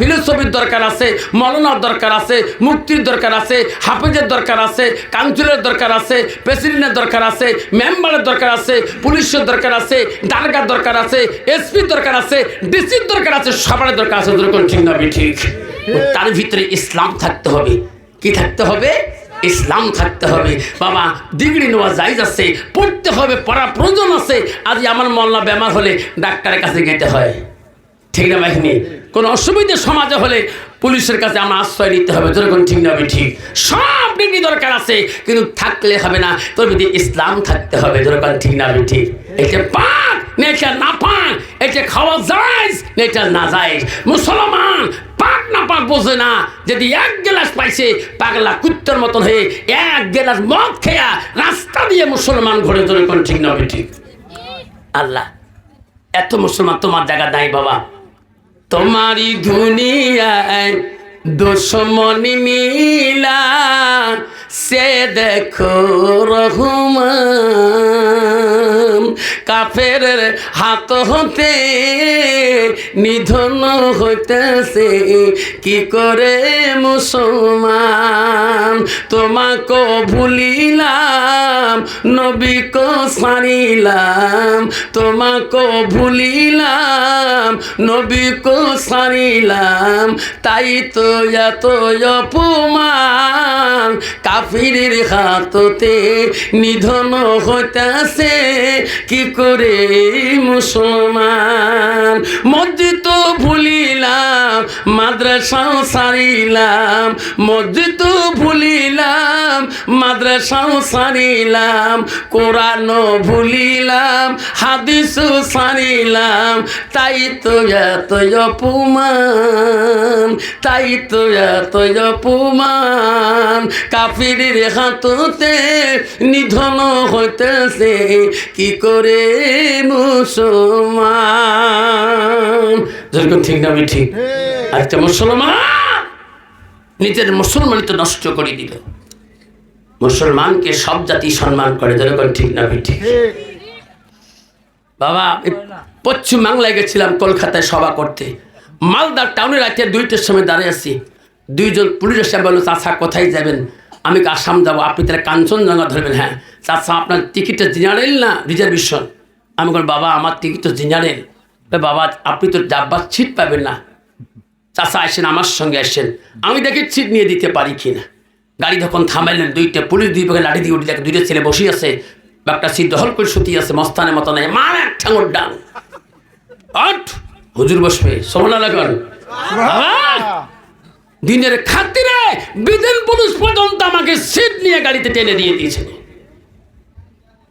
ফিলোসফির দরকার আছে, মৌলানার দরকার আছে, মুফতির দরকার আছে, হাফেজের দরকার আছে, কাউন্সিলের দরকার আছে, প্রেসিডেন্টের দরকার আছে, মেম্বারের দরকার আছে, পুলিশের দরকার আছে, দারগার দরকার আছে, এসপির দরকার আছে, ডিসির দরকার আছে, সবার দরকার আছে। ঠিক না? ঠিক। তার ভিতরে ইসলাম থাকতে হবে। কি থাকতে হবে? ইসলাম থাকতে হবে। বাবা ডিগ্রি নেওয়া জায়েজ আছে, পড়তে হবে, পড়া প্রয়োজন আছে। আজ আমার মোল্লা বেমার হলে ডাক্তারের কাছে যেতে হয়, ঠিক না বাহিনী? কোনো অসুবিধা সমাজে হলে পুলিশের কাছে আমরা আশ্রয় নিতে হবে, যেরকম ঠিক না ঠিক? সব ডিগ্রি দরকার আছে, কিন্তু থাকলে হবে না, তোর যদি ইসলাম থাকতে হবে, যেরকম ঠিক না ঠিক? এটা পাক না এটা না পাক, এটা খাওয়া যায় না এটা না যায়। মুসলমান পাক না পাক বোঝে না, যদি এক গ্লাস পাইছে পাগলা কুত্তার মতন হয়ে এক গ্লাস মদ খেয়া রাস্তা দিয়ে মুসলমান ঘরে, যেরকম ঠিক না ঠিক? আল্লাহ এত মুসলমান তোমার জায়গা নাই বাবা। তোমারি দুনিয়ায় দুশ্মনী মিলা সে দেখো রহমান, কাফের হাত হতে নিধন হইতেছে কি করে মুসলমান। তোমাকে ভুলিলাম নবীকে সারিলাম, তোমাকে ভুলিলাম নবীকে সারিলাম, তাই তো এত অপমান কাফিরের হাততে নিধন হইতেছে কি করে মুসলমান। মসজিদ ভুলিলাম মাদ্রাসাও সারিলাম, মসজিদ ভুলিলাম মাদ্রাসাও সারিলাম, কোরআন ভুলিলাম হাদিসও সারিলাম, তাই তো এত অপমান, তাই তো এত অপমান কাফিরের হাততে নিধন হইতেছে কি করে মুসলমান। যেরকম ঠিক না ঠিক? আচ্ছা মুসলমান নিজের মুসলমানিত্ব নষ্ট করে দিল। মুসলমানকে সব জাতি সম্মান করে, যেরকম ঠিক না ঠিক? বাবা পশ্চিম বাংলায় গেছিলাম কলকাতায় সভা করতে, মালদা টাউনের রাতে 2টার সময় দাঁড়িয়ে আছি, 2জন পুলিশ এসে বলল চাচা কোথায় যাবেন? আমি আসাম যাবো, আপনি তাহলে কাঞ্চনজঙ্ঘা ধরবেন। হ্যাঁ চাচা আপনার টিকিটটা জেনারেল না রিজার্ভেশন? আমি বল বাবা আমার টিকিট তো জেনারেল। বাবা আপনি তো যাবার সিট পাবেন না, চাচা আসেন আমার সঙ্গে আসেন, আমি দেখি সিট নিয়ে দিতে পারি কিনা। গাড়ি যখন থামাইলেন 2টা পুলিশ 2 ভাগে লাঠি দিয়ে উঠে দেখে 2টা ছেলে বসে আছে, একটা সিট দখল করে শুতি আছে, মস্তানের মতো নেই, মার এক ঠাঙর ডান আট হুজুর বসবে সোমনা লাগান। দিনের খাতিরে বিদেন পুলিশ পর্যন্ত আমাকে সিট নিয়ে গাড়িতে টেনে দিয়ে দিয়েছে।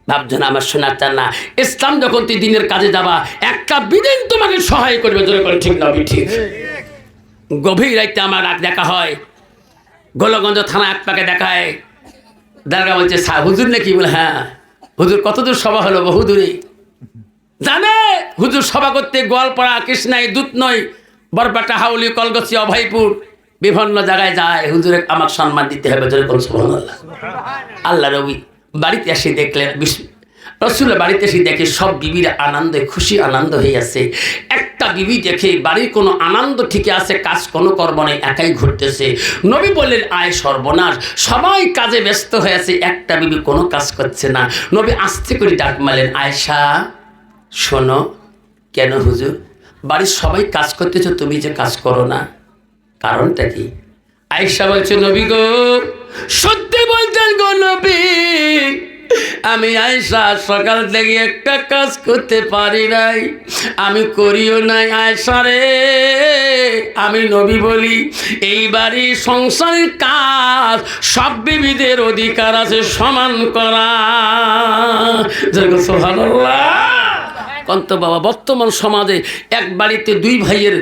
ভাবছেন আমার শোনার চান না, ইসলাম যখন তুই দিনের কাজে যাবা একটা বিদেন তোমাকে সহায় করবে, ঠিক না ঠিক? গভীর রাইতে আমার দেখা হয়, গোলগঞ্জ থানা এক পাকে দেখায়, দারগা বলছে হুজুর নাকি? বলে হ্যাঁ। হুজুর কতদূর সভা হলো? বহু দূরে। জানে হুজুর সভা করতে গোয়ালপাড়া, কৃষ্ণাই, দুধনই, বরপাটা, হাউলি, কলগছি, অভয়পুর বিভিন্ন জায়গায় যায়। হুজুরে আমার সম্মান দিতে হবে, যেরকম সুবহানাল্লাহ। আল্লাহ রবি বাড়িতে এসে দেখলেন, রসুলের বাড়িতে এসে দেখে সব বিবিরা আনন্দে খুশি আনন্দ হয়ে আছে। একটা বিবি দেখে বাড়ির কোনো আনন্দ ঠিকই আছে, কাজ কোনো কর্ম নেই, একাই ঘুরতেছে। নবী বললেন আয় সর্বনাশ, সবাই কাজে ব্যস্ত হয়ে আছে, একটা বিবি কোনো কাজ করছে না। নবী আস্তে করে ডাক মারলেন, আয়েশা শোনো। কেন হুজুর? বাড়ির সবাই কাজ করতেছো, তুমি যে কাজ করো না, কারণটা কি? আয়েশা বলছে নবী গো, সত্যি বলছেন গো নবী, আমি আয়েশা সকাল থেকে একটা কাজ করতে পারি নাই, আমি করিও নাই। আয়েশা রে, আমি নবী বলি এই বাড়ির সংসারের কাজ সব বিবিদের অধিকার আছে সমান করা। সুবহানাল্লাহ। কন্ত বাবা বর্তমান সমাজে এক বাড়িতে 2 ভাইয়ের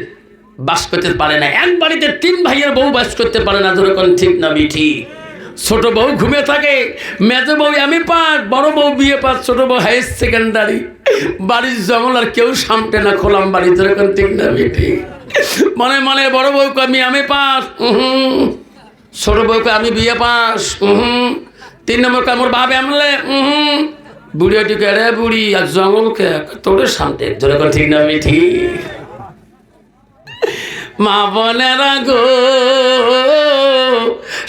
বাস করতে পারে না, এক বাড়িতে 3 ভাইয়ের বউ বাস করতে পারে না, যেরকম ঠিক না ঠিক? ছোট বউ ঘুমে থাকে, মেজো বউ আমি পাস, বড় বউ বিয়ে পাস, ছোট বউ হায়ার সেকেন্ডারি, বাড়ির জঙ্গল আর কেউ সামটে না, খোলাম বাড়ি, যেরকম ঠিক না ঠিক? মনে মনে বড় বউকে আমি পাস, ছোট বউকে আমি বিয়ে পাস, 3 নম্বরকে আমার ভাবে আমলে, বুড়িয়াটিকে রে বুড়ি, আর জঙ্গলকে তোরে সামটে, যেরকম ঠিক না ঠিক? মা বোনেরা গো,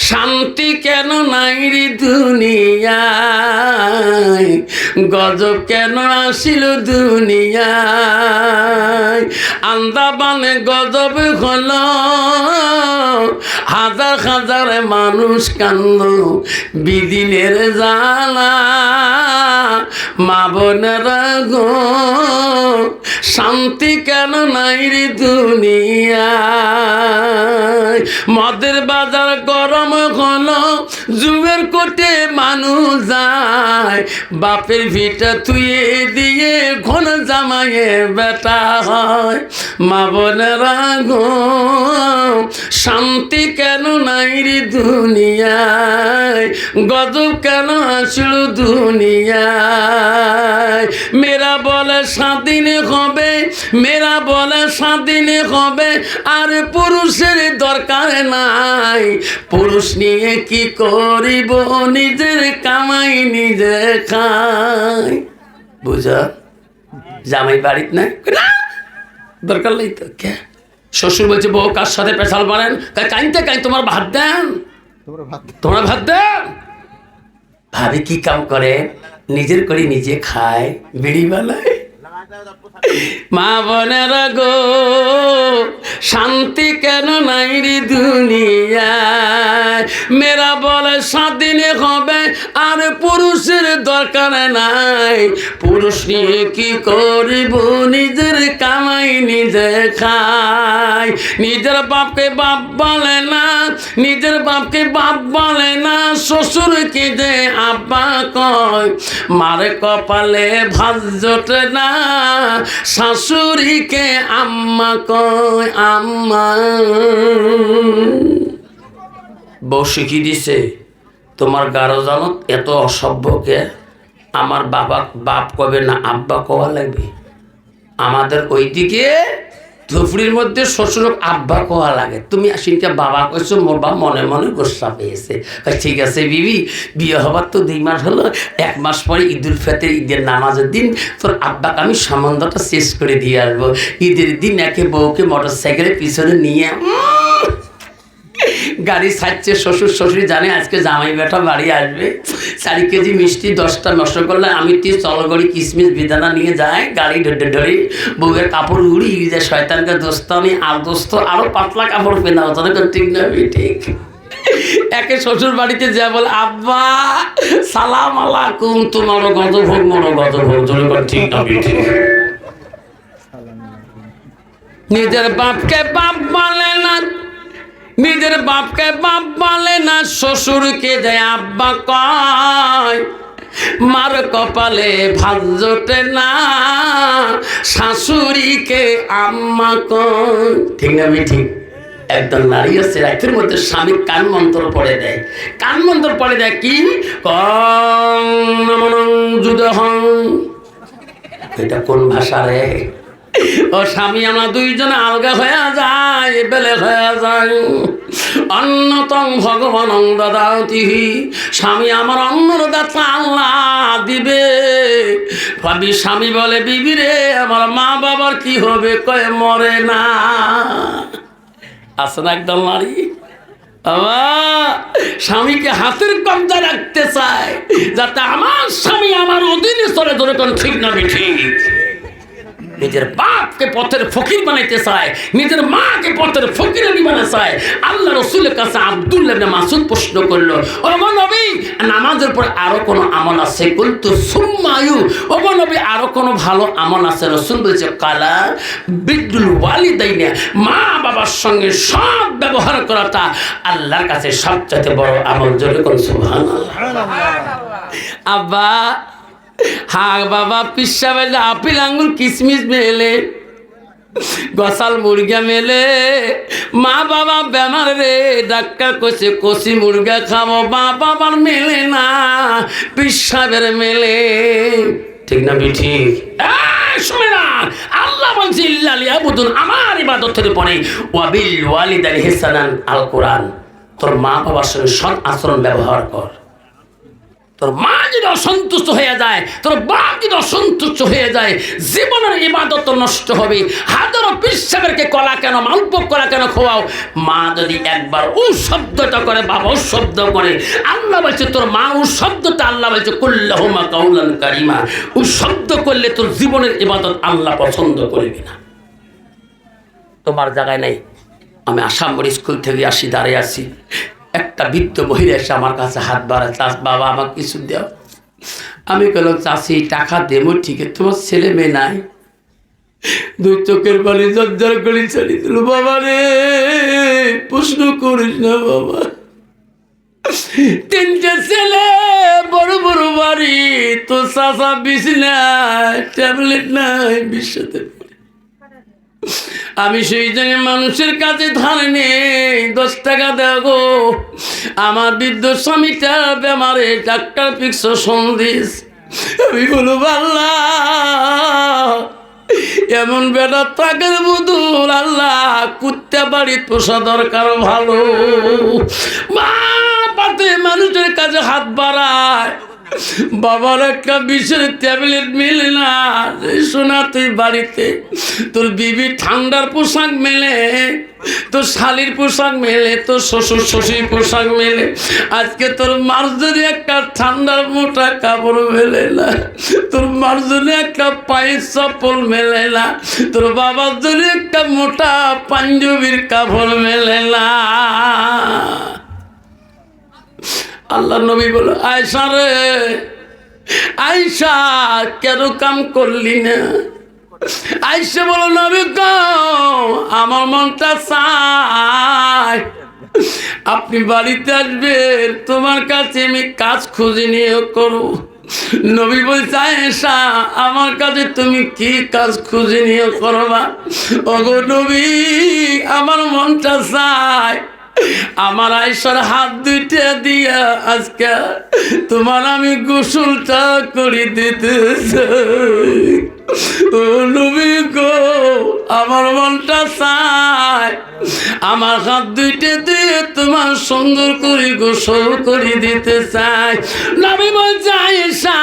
শান্তি কেন নাই রে দুনিয়ায়, গজব কেন আসিল দুনিয়ায়। আন্দামানে গজব হলো, হাজার হাজার মানুষ কান্দ বিদিনের জ্বালা। মা বোনেরা গো, শান্তি কেন নাই রে দুনিয়ায়। মদের বাজার গরম হলো, জুয়ের কোটে মানুষ যায়, বাপের ভিটা তুইয়ে দিয়ে ঘন জামাইয়ে বেটা হয়। মা বোনেরা গো, শান্তি কেন নাই রে দুনিয়ায়, গজব কেন আসলো দুনিয়ায়। মেয়েরা বলে স্বাধীন হবে, মেয়েরা বলে স্বাধীন হবে, আর পুরুষের দরকার নাই। পুরুষ নিয়ে কি করিব, নিজের কামাই নিজে খাই। বুঝা, জামাই বাড়িতে নাই, দরকার নেই তো। কে শ্বশুর বলছে বউ কার সাথে পেশাল মারেন, কাইনতে কাইন তোমার ভাত দেন, তোমার ভাত দেন। ভাবি কি কাম করে, নিজের করে নিজে খায়, বিড়ি বানায়। মা বোনেরা গো, শান্তি কেন নাই রে দুনিয়ায়। মেয়েরা বলে স্বাধীন হবে, আর পুরুষের দরকার নাই। পুরুষ নিয়ে কি করিব, নিজের কামাই নিজে খায়। নিজের বাপকে বাপ বলে না, নিজের বাপকে বাপ বলে না, শ্বশুরকে যে আব্বা কয়। মারে কপালে ভাত জোটে না, শাশুড়িকে আম্মা কয় আম্মা। বউ শিখিয়ে দিছে, তোমার গারো জানত এত অসভ্যকে আমার বাবা বাপ কবে না আব্বা কওয়া লাগবে। আমাদের ওইদিকে ধুপড়ির মধ্যে শ্বশুরক আব্বা কোয়া লাগে, তুমি আসিনকে বাবা কইছো, মোর বা মনে মনে গোসা পেয়েছে। ঠিক আছে বিবি, বিয়ে হবার তো 2 মাস হলো, 1 মাস পরে ঈদুল ফিতর, ঈদের নামাজের দিন তোর আব্বাকে আমি সম্বন্ধটা শেষ করে দিয়ে আসবো। ঈদের দিন একে বউকে মোটর সাইকেলের পিছনে নিয়ে গাড়ি ছাড়ছে। শ্বশুর শাশুড়ি জানে আজকে জামাই বেটা বাড়ি আসবে, 4 কেজি মিষ্টি 10টা নষ্ট করলে আমি চলগড়ি কিশমিশ বিদানা নিয়ে যাই, গাড়ি ধরে বউয়ের কাপড় উড়িয়ে যায়। শয়তানকে দোস্ত আমি আর দোস্ত আরো পাতলা কাপড় পেনা হতো না, ঠিক না? ঠিক। একে শ্বশুর বাড়িতে যা বলে আব্বা সালাম আলাইকুম, তোমারও গজভোগ মোরও গজভোগ, ঠিক না? ঠিক। নিজের বাপকে বাপ বলে না, নিজের বাপকে বাপ বলে না, শ্বশুরকে যায় আব্বা কয়। মার কপালে ভাত জোটে না, শাশুড়িকে আম্মা কয়। ঠিক না? ঠিক। একদম নারী আছে রাতের মধ্যে স্বামী কান মন্ত্র পড়ে দেয়, কান মন্ত্র পড়ে দেয় কি এটা কোন ভাষা রে? ও স্বামী আমরা 2 জনে আলগা হয়ে যায়, বেলে হয়ে যায়। অন্যতম ভগবান দাদাতি, স্বামী আমার অন্নদাতা আল্লাহ দিবে। ভাবি স্বামী বলে বিবি রে আমার মা বাবার কি হবে, কয়ে মরে না। আছে না একদম নারী, স্বামীকে হাতের কবজা রাখতে চায়, যাতে আমার স্বামী আমার অধীনে চলে। ধরে কোন ঠিক না? ঠিক। নিজের বাপকে পথের ফকির বানাইতে চায়, নিজের মাকে পথের ফকিরানি বানাতে চায়। আল্লাহ রসুলের কাছে আব্দুল্লাহ ইবনে মাসউদ প্রশ্ন করলো, ও নবী নামাজের পর আরো কোনো আমল আছে? কুলতু সুম্মায়ু, ও নবী আরো কোনো ভালো আমল আছে? রসুল বলছে কালা বিদ্দুল ওয়ালিদাইনে, মা বাবার সঙ্গে সব ব্যবহার করাটা আল্লাহর কাছে সবচেয়ে বড় আমল। জোরে কোন সুবহানাল্লাহ। আব্বা হ্যাঁ বাবা, পিসা বেলে আপেল আঙ্গুর কিশমিশ মেলে, গসাল মুরগা মেলে। মা বাবা বেমার রে, ডাক্তার কইছে কষি মুরগা খাবো, মা বাবার মেলে না, পিসাবের মেলে। ঠিক না? ঠিক। শুনে না, আল্লাহ বলছে ইল্লা লিয়াবুদুন, আমার ইবাদতের পরে ওয়াবিল ওয়ালিদাইনি ইহসানান, আল কোরআন। তোর মা বাবার সঙ্গে সৎ আচরণ ব্যবহার কর। তোর মা যদি অসন্তুষ্ট হয়ে যায়, তোর বাপ যদি অসন্তুষ্ট হয়ে যায়, জীবনের ইবাদত তো নষ্ট হবে। হাজারো পিসাবেরকে কলা কেন, মালপোক কলা কেন খোয়াও, মা যদি একবার ও শব্দটা করে, বাবা ও শব্দ করে, আল্লাহ বলছে তোর মা ও শব্দটা, আল্লাহ বলছে কুল্লাহুমা কাউলান কারিমা, ও শব্দ করলে তোর জীবনের ইবাদত আল্লাহ পছন্দ করবে না। তোমার জায়গায় নেই। আমি আসামবাড়ি স্কুল থেকে আসি, দাঁড়িয়ে আছি, একটা বৃদ্ধ মহিলা এসে আমার কাছে হাত বাড়ায়, চাষ বাবা আমাকে কিছু দেও। আমি বললাম চাষি টাকা দেবো ঠিক, তোমার ছেলে মেয়ে নাই? দুই চোখের পানি জর্জর করে ছেড়ে দিল। বাবা রে প্রশ্ন করিস না বাবা, তিনটে ছেলে, বড় বড় বাড়ি, তো চাষা বিষ নাই, ট্যাবলেট নাই, বিশ্বতে আমি সেই জায়গায় মানুষের কাছে ধার নেই, 10 টাকা দেবো। আমার বৃদ্ধ স্বামীটা বেমারে, ডাক্তার ফিক্স সন্দেশ। আমি বলব আল্লাহ এমন বেটা টাকার বদল আল্লাহ কুত্তা বাড়ি পোষা দরকার ভালো। মা পাতে মানুষের কাছে হাত বাড়ায়, বাবার একটা বিষের ট্যাবলেট মেলে না। শোনা তুই বাড়িতে তোর বিবি ঠান্ডার পোশাক মেলে, তোর শালির পোশাক মেলে, তোর শ্বশুর শ্বশুর পোশাক মেলে, আজকে তোর মার জন্য একটা ঠান্ডার মোটা কাপড় মেলে না, তোর মার জন্য একটা পায়ের চপ্পল মেলে না, তোর বাবার জন্য একটা মোটা পাঞ্জাবির কাপড় মেলে না। আল্লাহ নবী বলো আয়েশা রে, আয়েশা কেন কাম করলি না? আয়েশা বলো নবী গো আমার মনটা চায় আপনি বাড়িতে আসবেন, তোমার কাছে আমি কাজ খুঁজে নিয়ে করো। নবী বলছে আয়েশা আমার কাছে তুমি কি কাজ খুঁজে নিয়ে করবা? ওগো নবী আমার মনটা চায় আমার আয়েশার হাত দুইটা দিয়া আজকে তোমার আমি গোসলটা করে দিতে চাই। ও নবী গো আমার মনটা চায় আমার হাত দুইটা দিয়ে তোমার সুন্দর করে গোসল করে দিতে চাই। নবী বলছে আয়েশা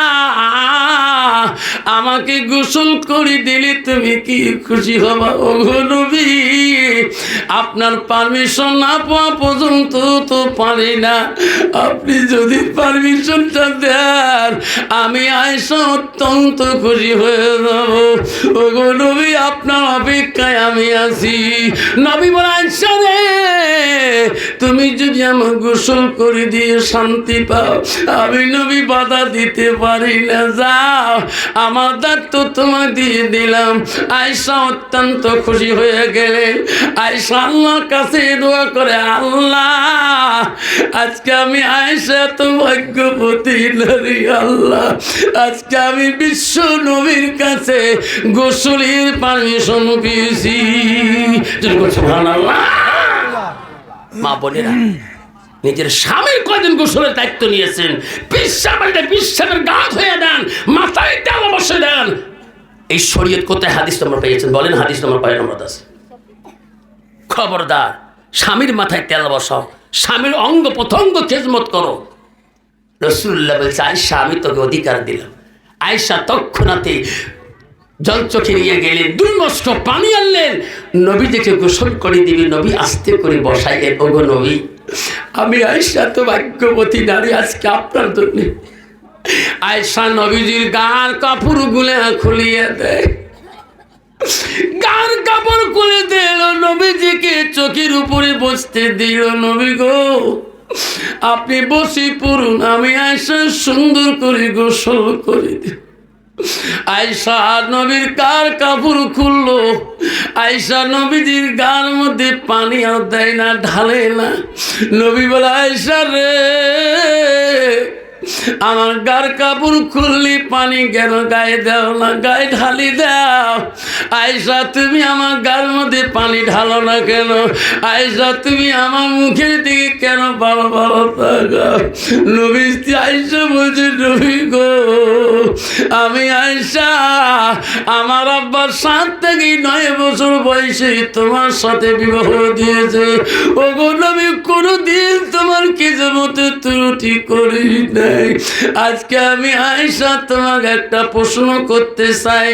আমাকে গোসল করে দিলে তুমি কি খুশি হবা? ও নবী আপনার পারমিশন না পাওয়া পর্যন্ত তো পারি না, আপনি যদি পারমিশনটা দেন আমি আয়েশা অত্যন্ত খুশি হয়ে যাব। ওগো নবী আপনার অপেক্ষায় আমি আছি। নবী বলে আয়েশা রে তুমি যদি আমার গোসল করে দিয়ে শান্তি পাও আমি নবী বাধা দিতে পারি না, যাও আমার দায়িত্ব তোমায় দিয়ে দিলাম। আয়েশা অত্যন্ত খুশি হয়ে গেলেন। আয়েশা আল্লাহর কাছে দোয়া করে আল্লাহ আজকে আমি আয়েশা তো ভাগ্যবতী নারী, আল্লাহ আজকে আমি বিশ্ব নবীর কাছে গোসলের পারমিশন পেয়েছি। সুবহানাল্লাহ। মা বোনেরা নিজের স্বামীর কয়দিন গোসলের দায়িত্ব নিয়েছেন, বিশ্বাসের গাছ হয়ে দেন, মাথায় তেল বসে দেন। এই শরীয়ত কোথায় হাদিস নম্বর পেয়েছেন বলেন? হাদিস নম্বর 5 নম্বর আছে। খবরদার স্বামীর মাথায় তেল বসাও, স্বামীর অঙ্গ প্রত্যঙ্গ খেজমত করো। রাসূলুল্লাহ বলছে আয়েশা আমি তোকে অধিকার দিলাম। আয়েশা তৎক্ষণাৎ জল চোখে নিয়ে গেলেন, 2 মস্ক পানি আনলেন, নবী দেখে গোসল করে দিবি। নবী আস্তে করে বসাইলেন। ওগো নবী আমি আয়েশা তো ভাগ্যবতী নারী, আজকে আপনার জন্য। আয়েশা নবীজির গার কাপড় গুলো খুলিয়ে দেয়, গার কাপড় খুলে দিল, নবীজিকে চোখের উপরে বসতে দিল। নবী গো আপনি বসে পড়ুন, আমি আয়েশা সুন্দর করে গোসল করে দিই। আয়েশা নবীর গার কাপড় খুললো, আয়েশা নবীজির গার মধ্যে পানি আর দেয় না, ঢালে না। নবী বলে আয়েশা রে আমার গার কাপড় খুললি পানি কেন গায়ে দাও না, গায়ে ঢালি দাও। আয়েশা তুমি আমার গার মধ্যে পানি ঢালো না কেন? আয়েশা তুমি আমার মুখের দিকে কেন ভালো ভালো তাকাও? নবী আয়েশা বলছে নবী গো আমি আয়েশা আমার আব্বার 7 থেকে 9 বছর বয়সে তোমার সাথে বিবাহ দিয়েছে। ওগো নবী কোনোদিন তোমার কি মতে ত্রুটি করি না, নাই। আজকে আমি আয়েশা তোমাকে একটা প্রশ্ন করতে চাই।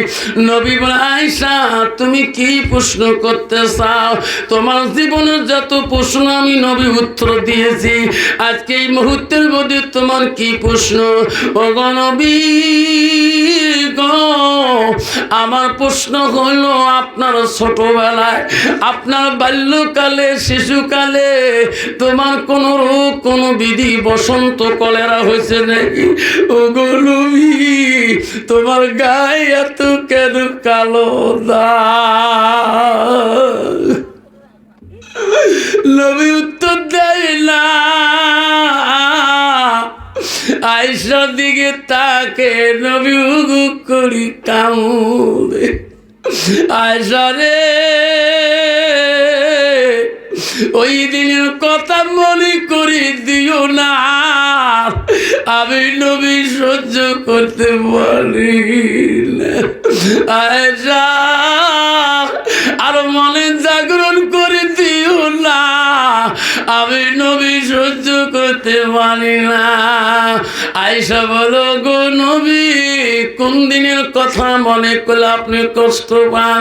নবী বলে, আয়েশা তুমি কি প্রশ্ন করতে চাও? তোমার জীবনের যত প্রশ্ন আমি নবী উত্তর দিয়েছি, আজকে এই মুহূর্তের মধ্যে তোমার কি প্রশ্ন? ও গো নবী গো, আমার প্রশ্ন হলো আপনার ছোটবেলায়, আপনার বাল্যকালে, শিশুকালে তোমার কোন রোগ, কোন বিধি, বসন্ত, কলেরা হয়েছে নাকি? ও গো নবী, তোমার গায়ে এত কেন কালো দাগ? নবী উত্তর দেয় না। আয়েশার দিকে তাকে নবী উগু করি কামড়ে, আয়েশা রে ওই দিনের কথা মনে করে দিও না, আমি নবী সহ্য করতে পারি না। আয়েশা আর মনে জাগরণ করে দিও না, আমি নবী সহ্য করতে পারি না। আয়েশা বলো, গো নবী কোন দিনের কথা মনে করলে আপনি কষ্ট পান?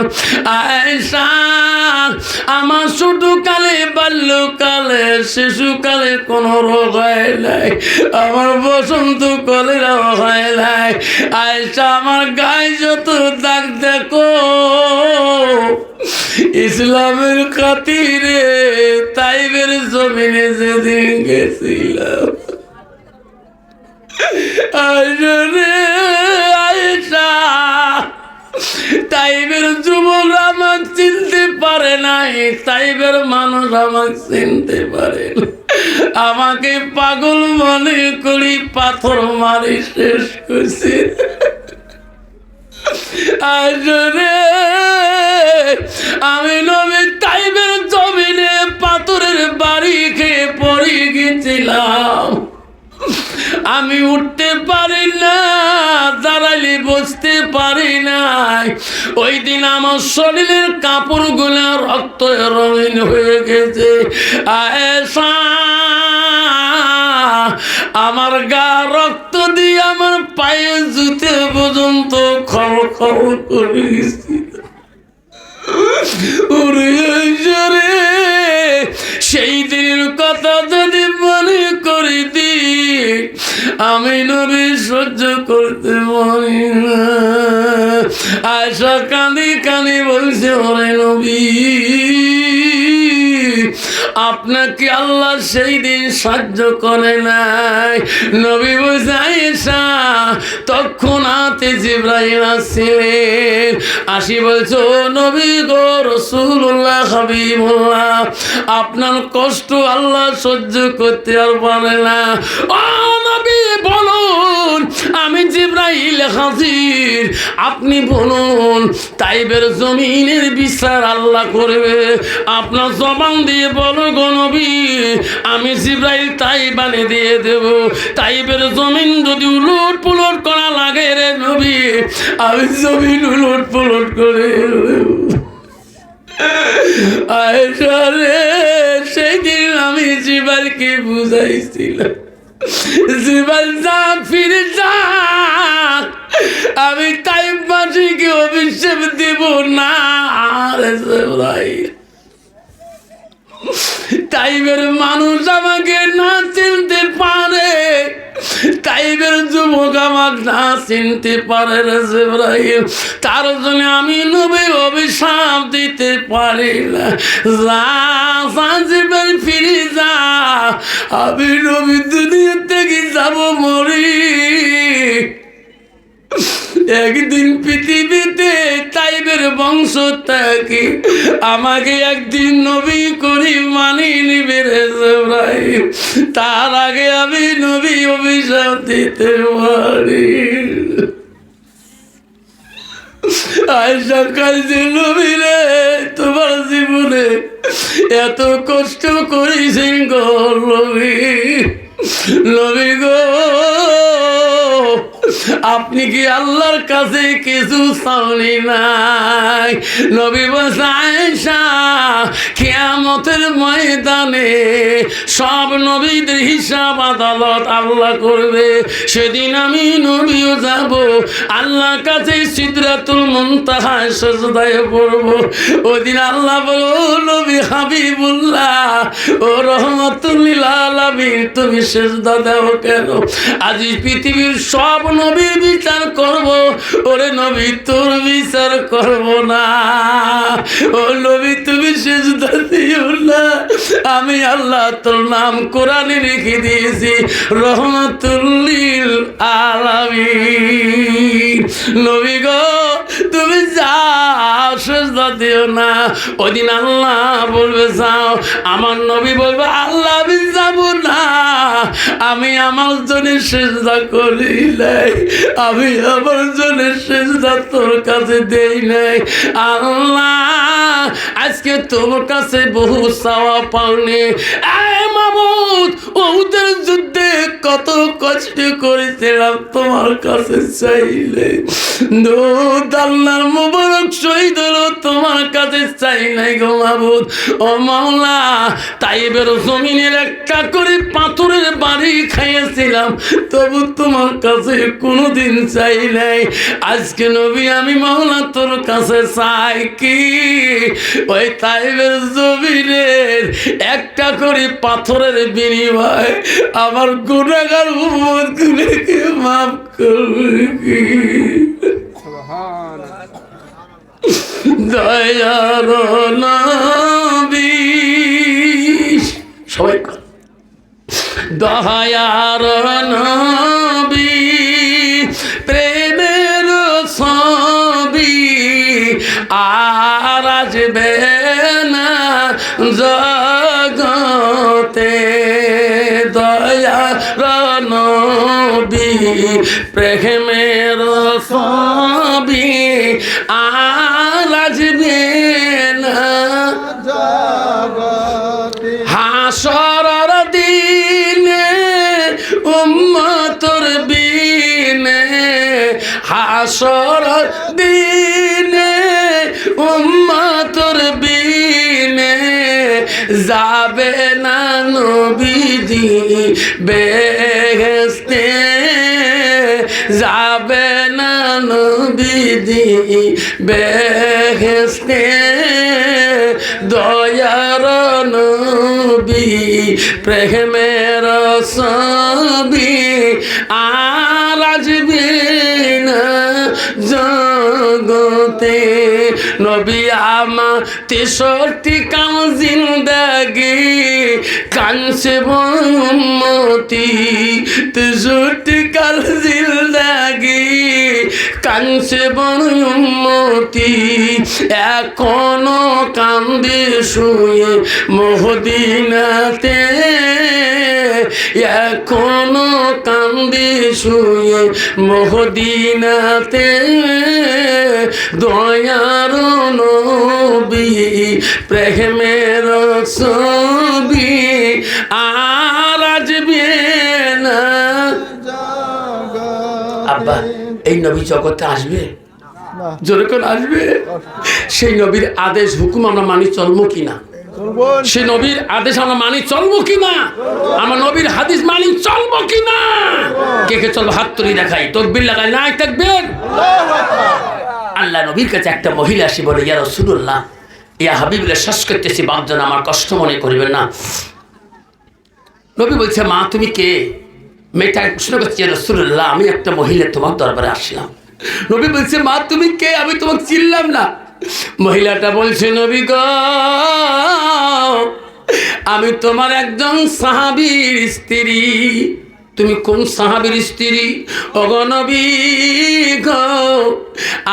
আয়েশা আমার ছোটকালে, বাল্যকালে, শিশুকালে কোনো রোগ হয় নাই, আমার বসন্ত কলেরা হয় নাই। আয়েশা আমার গায়ে যত দাগ দেখো, ইসলামের খাতিরে তাইবের জমিনে যেদিন গেছিলাম, আয়েশা তাইবের যুবক আমাকে চিনতে পারে নাই, তাইবের মানুষ আমাকে চিনতে পারে না, আমাকে পাগল মনে করি পাথর মারি শেষ করছি। আসলে আমি নবী তাইবের জমিনে পাথরের বাড়ি খেয়ে পড়ে গেছিলাম, আমি উঠতে পারি না, দাঁড়াইলে বসতে পারি নাই। ওই দিন আমার শরীরের কাপড়গুলো রক্ত রঙিন হয়ে গেছে। আয়েশা আমার গা রক্ত দিয়ে আমার পায়ে জুতে পর্যন্ত খড় খড় করে গেছি। সেই দিনের কথা যদি মনে করে দি, আমি নবী সহ্য করতে পারি না। আয়েশা কাঁদি কাঁদি বলছে, ওরে নবী আপনাকে আল্লাহ সেই দিন সাহায্য করে নাই। নবী বলছে, আয়েশা তখন হাতে জিবরাইল আসছিলেন, আসি বলছে, ও নবী গো রাসূলুল্লাহ হাবিবুল্লাহ আপনার কষ্ট আল্লাহ সহ্য করতে আর পারে না। ও নবী বলুন, আমি জিবরাইল হাজির, আপনি বলুন তাইবের জমিনের বিচার আল্লাহ করবে, আপনার জবান দিয়ে বলো গো নবী, আমি জিবরাইল তাইবানে দিয়ে দেব। তাইবের জমিন যদি উলট পুলট করা লাগে রে নবী, আমি জমিন উলট পুলট করে দেব। আয়েশা রে সেই দিন আমি জিবরাইলকে বুঝাইছিলাম, জিবরাইল যা ফিরে যা, আমি তাইববাসীকে অভিশাপ দেব না। রে জিবরাইল, তাইবের মানুষ আমাকে না চিনতে পারে, তাইবের যুবক আমার না চিনতে পারে রে জিবরাইল, তার জন্য আমি নবী অভিশাপ দিতে পারি না। যা জিবরাইল ফিরে যা, আমি নবী দুনিয়া থেকে যাব মরি, একদিন পৃথিবীতে তাইবের বংশ থেকে আমাকে একদিন নবী করি মানি নিবে রে জিবরাইল, তার আগে আমি নবী অভিশাপ দিতে পারি। আয়েশা কাঁদছে, নবী রে তোমার জীবনে এত কষ্ট করেছেন গো নবী, নবী গো আপনি কি আল্লাহর কাছে কিছু চাওনি নাই? নবী বলছে আয়েশা, কিয়ামতের ময়দানে সব নবীদের হিসাব আদালত আল্লাহ করবে। সেদিন আমি নবীও যাব আল্লাহর কাছে সিদরাতুল মুনতাহায় সিজদায় পড়ব। ওদিন আল্লাহ বলো নবী হাবিবুল্লাহ ও রহমাতুল লিল আলামিন, তুমি সিজদা দাও কেন? আজ পৃথিবীর সব নবীর বিচার করব, ওরে নবী তোর বিচার করব না। ও নবী তুমি সিজদা দিও না, আমি আল্লাহ তোর নাম কোরআনে লিখে দিয়েছি রহমাতুল লিল আলামিন। নবী গো তুমি যাও, সিজদা দিও না। ওদিন আল্লাহ বলবে যাও, আমার নবী বলবে আল্লাহ আমি যাব না, আমি আমার জন্য সিজদা করি নাই, আমি আমার জন্য সিজদা তোর কাছে দেই নাই। আল্লাহ আজকে তোর কাছে বহু চাওয়া পাওনি। মাবুদ ওদের যুদ্ধে কত কষ্ট করেছিলাম তোমার কাছে চাইলে, আল্লাহর মুবারক শহীদ হলো তোমার কাছে চাই নাই গো মাবুদ। ও মাওলা তাইবের জমিনের একটা করে পাথরের বাড়ি খাইয়েছিলাম, তবু তোমার কাছে কোনোদিন চাই নাই। আজকে নবী আমি মাওলা তোর কাছে চাই কি, ওই তাইবের জমিনের একটা করে পাথরের বিনিময় আমার গুনাহগার উম্মতগুলোকে মাফ করবে কি? দয়ার নবী সবাই দয়ার নবী প্রেমের ছবি আর আসবে না জগতে। দয়ার নবী প্রেমের ছবি আর আসবে না জগতে। হাসরের দিনে উম্মতের বিনে, হাসরের দিনে উম্মতের বিনে যাবে না নবীজি বেহেশতে, যাবে না নবীজি বেহেশতে। দয়ার নবী প্রেমের ছবি আর আসবে না জগতে। নবী আমার 63 কাল জিন্দেগি কানছে উম্মতি, 63 কাল জিন্দেগি কানছে উম্মতি। এখনো কান্দে শুয়ে মদিনাতে, এখনো কান্দে শুয়ে মদিনাতে। দয়ার নবী প্রেমের ছবি আর আসবে না জগতে। আব্বা এই নবী জগতে আসবে, জোরে করে আসবে। সেই নবীর আদেশ হুকুম আমরা মানি চলবো কিনা? সে নবীর আদেশ আমরা মানি চলবো কিনা? আমার নবীর হাদিস মানি চলবো কিনা? কে কে চলবো হাত তুলি দেখাই, তকবীর লাগাই না থাকবেন। আল্লাহ নবীর কাছে একটা মহিলা আসি বলে ইয়া রাসূলুল্লাহ ইয়া হাবিবুল্লাহ, শ্বাস করতেছি বাপজন আমার কষ্ট মনে করবেন না। নবী বলছে মা তুমি কে? মেয়েটা প্রশ্ন করছে ইয়া রাসূলুল্লাহ আমি একটা মহিলা তোমার দরবারে আসলাম। নবী বলছে মা তুমি কে? আমি তোমাকে চিনলাম না। মহিলাটা বলছে নবী গো আমি তোমার একজন সাহাবীর স্ত্রী। তুমি কোন সাহাবীর স্ত্রী? ওগো নবী গো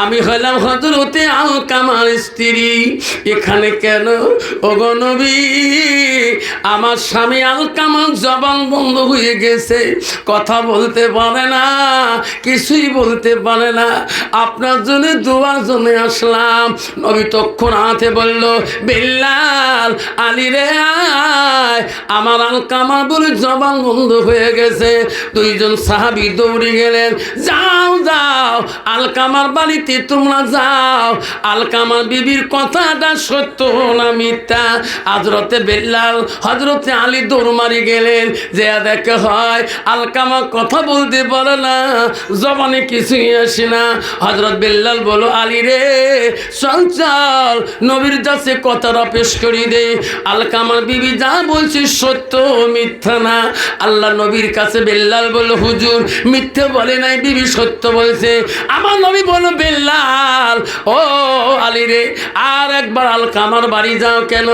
আমি হলাম হযরতে আলকামার স্ত্রী। এখানে কেন? ওগো নবী আমার স্বামী আলকামার জবান বন্ধ হয়ে গেছে, কথা বলতে পারে না, কিছুই বলতে পারে না। আপনার জন্য দোয়ার জন্য আসলাম। নবী তখন হাতে বলল বিল্লাল আলী রে আয়, আমার আলকামা বলে জবান বন্ধ হয়ে গেছে, দুইজন সাহাবী দৌড়ে গেলেন, যাও যাও আলকামার বাড়িতে তোমরা যাও, আলকামার বিবির কথাটা সত্য না মিথ্যা। হযরতে বেলাল হযরতে আলী দৌড় মারি গেলেন, যে দেখে হয় আলকামা কথা বলতে পারে না, জবানে কিছুই আসে না। হযরত বেলাল বলো, আলী রে চল চল নবীর কাছে কথাটা পেশ করি দে, আলকামার বিবি যা বলছে সত্য মিথ্যা না। আল্লাহ নবীর কাছে বেলাল বলল, হুজুর মিথ্যে বলে নাই, বিবি সত্য বলছে। আমার নবী বলল, বেলাল ও আলী রে আর একবার আলকামার বাড়ি যাও। কেন?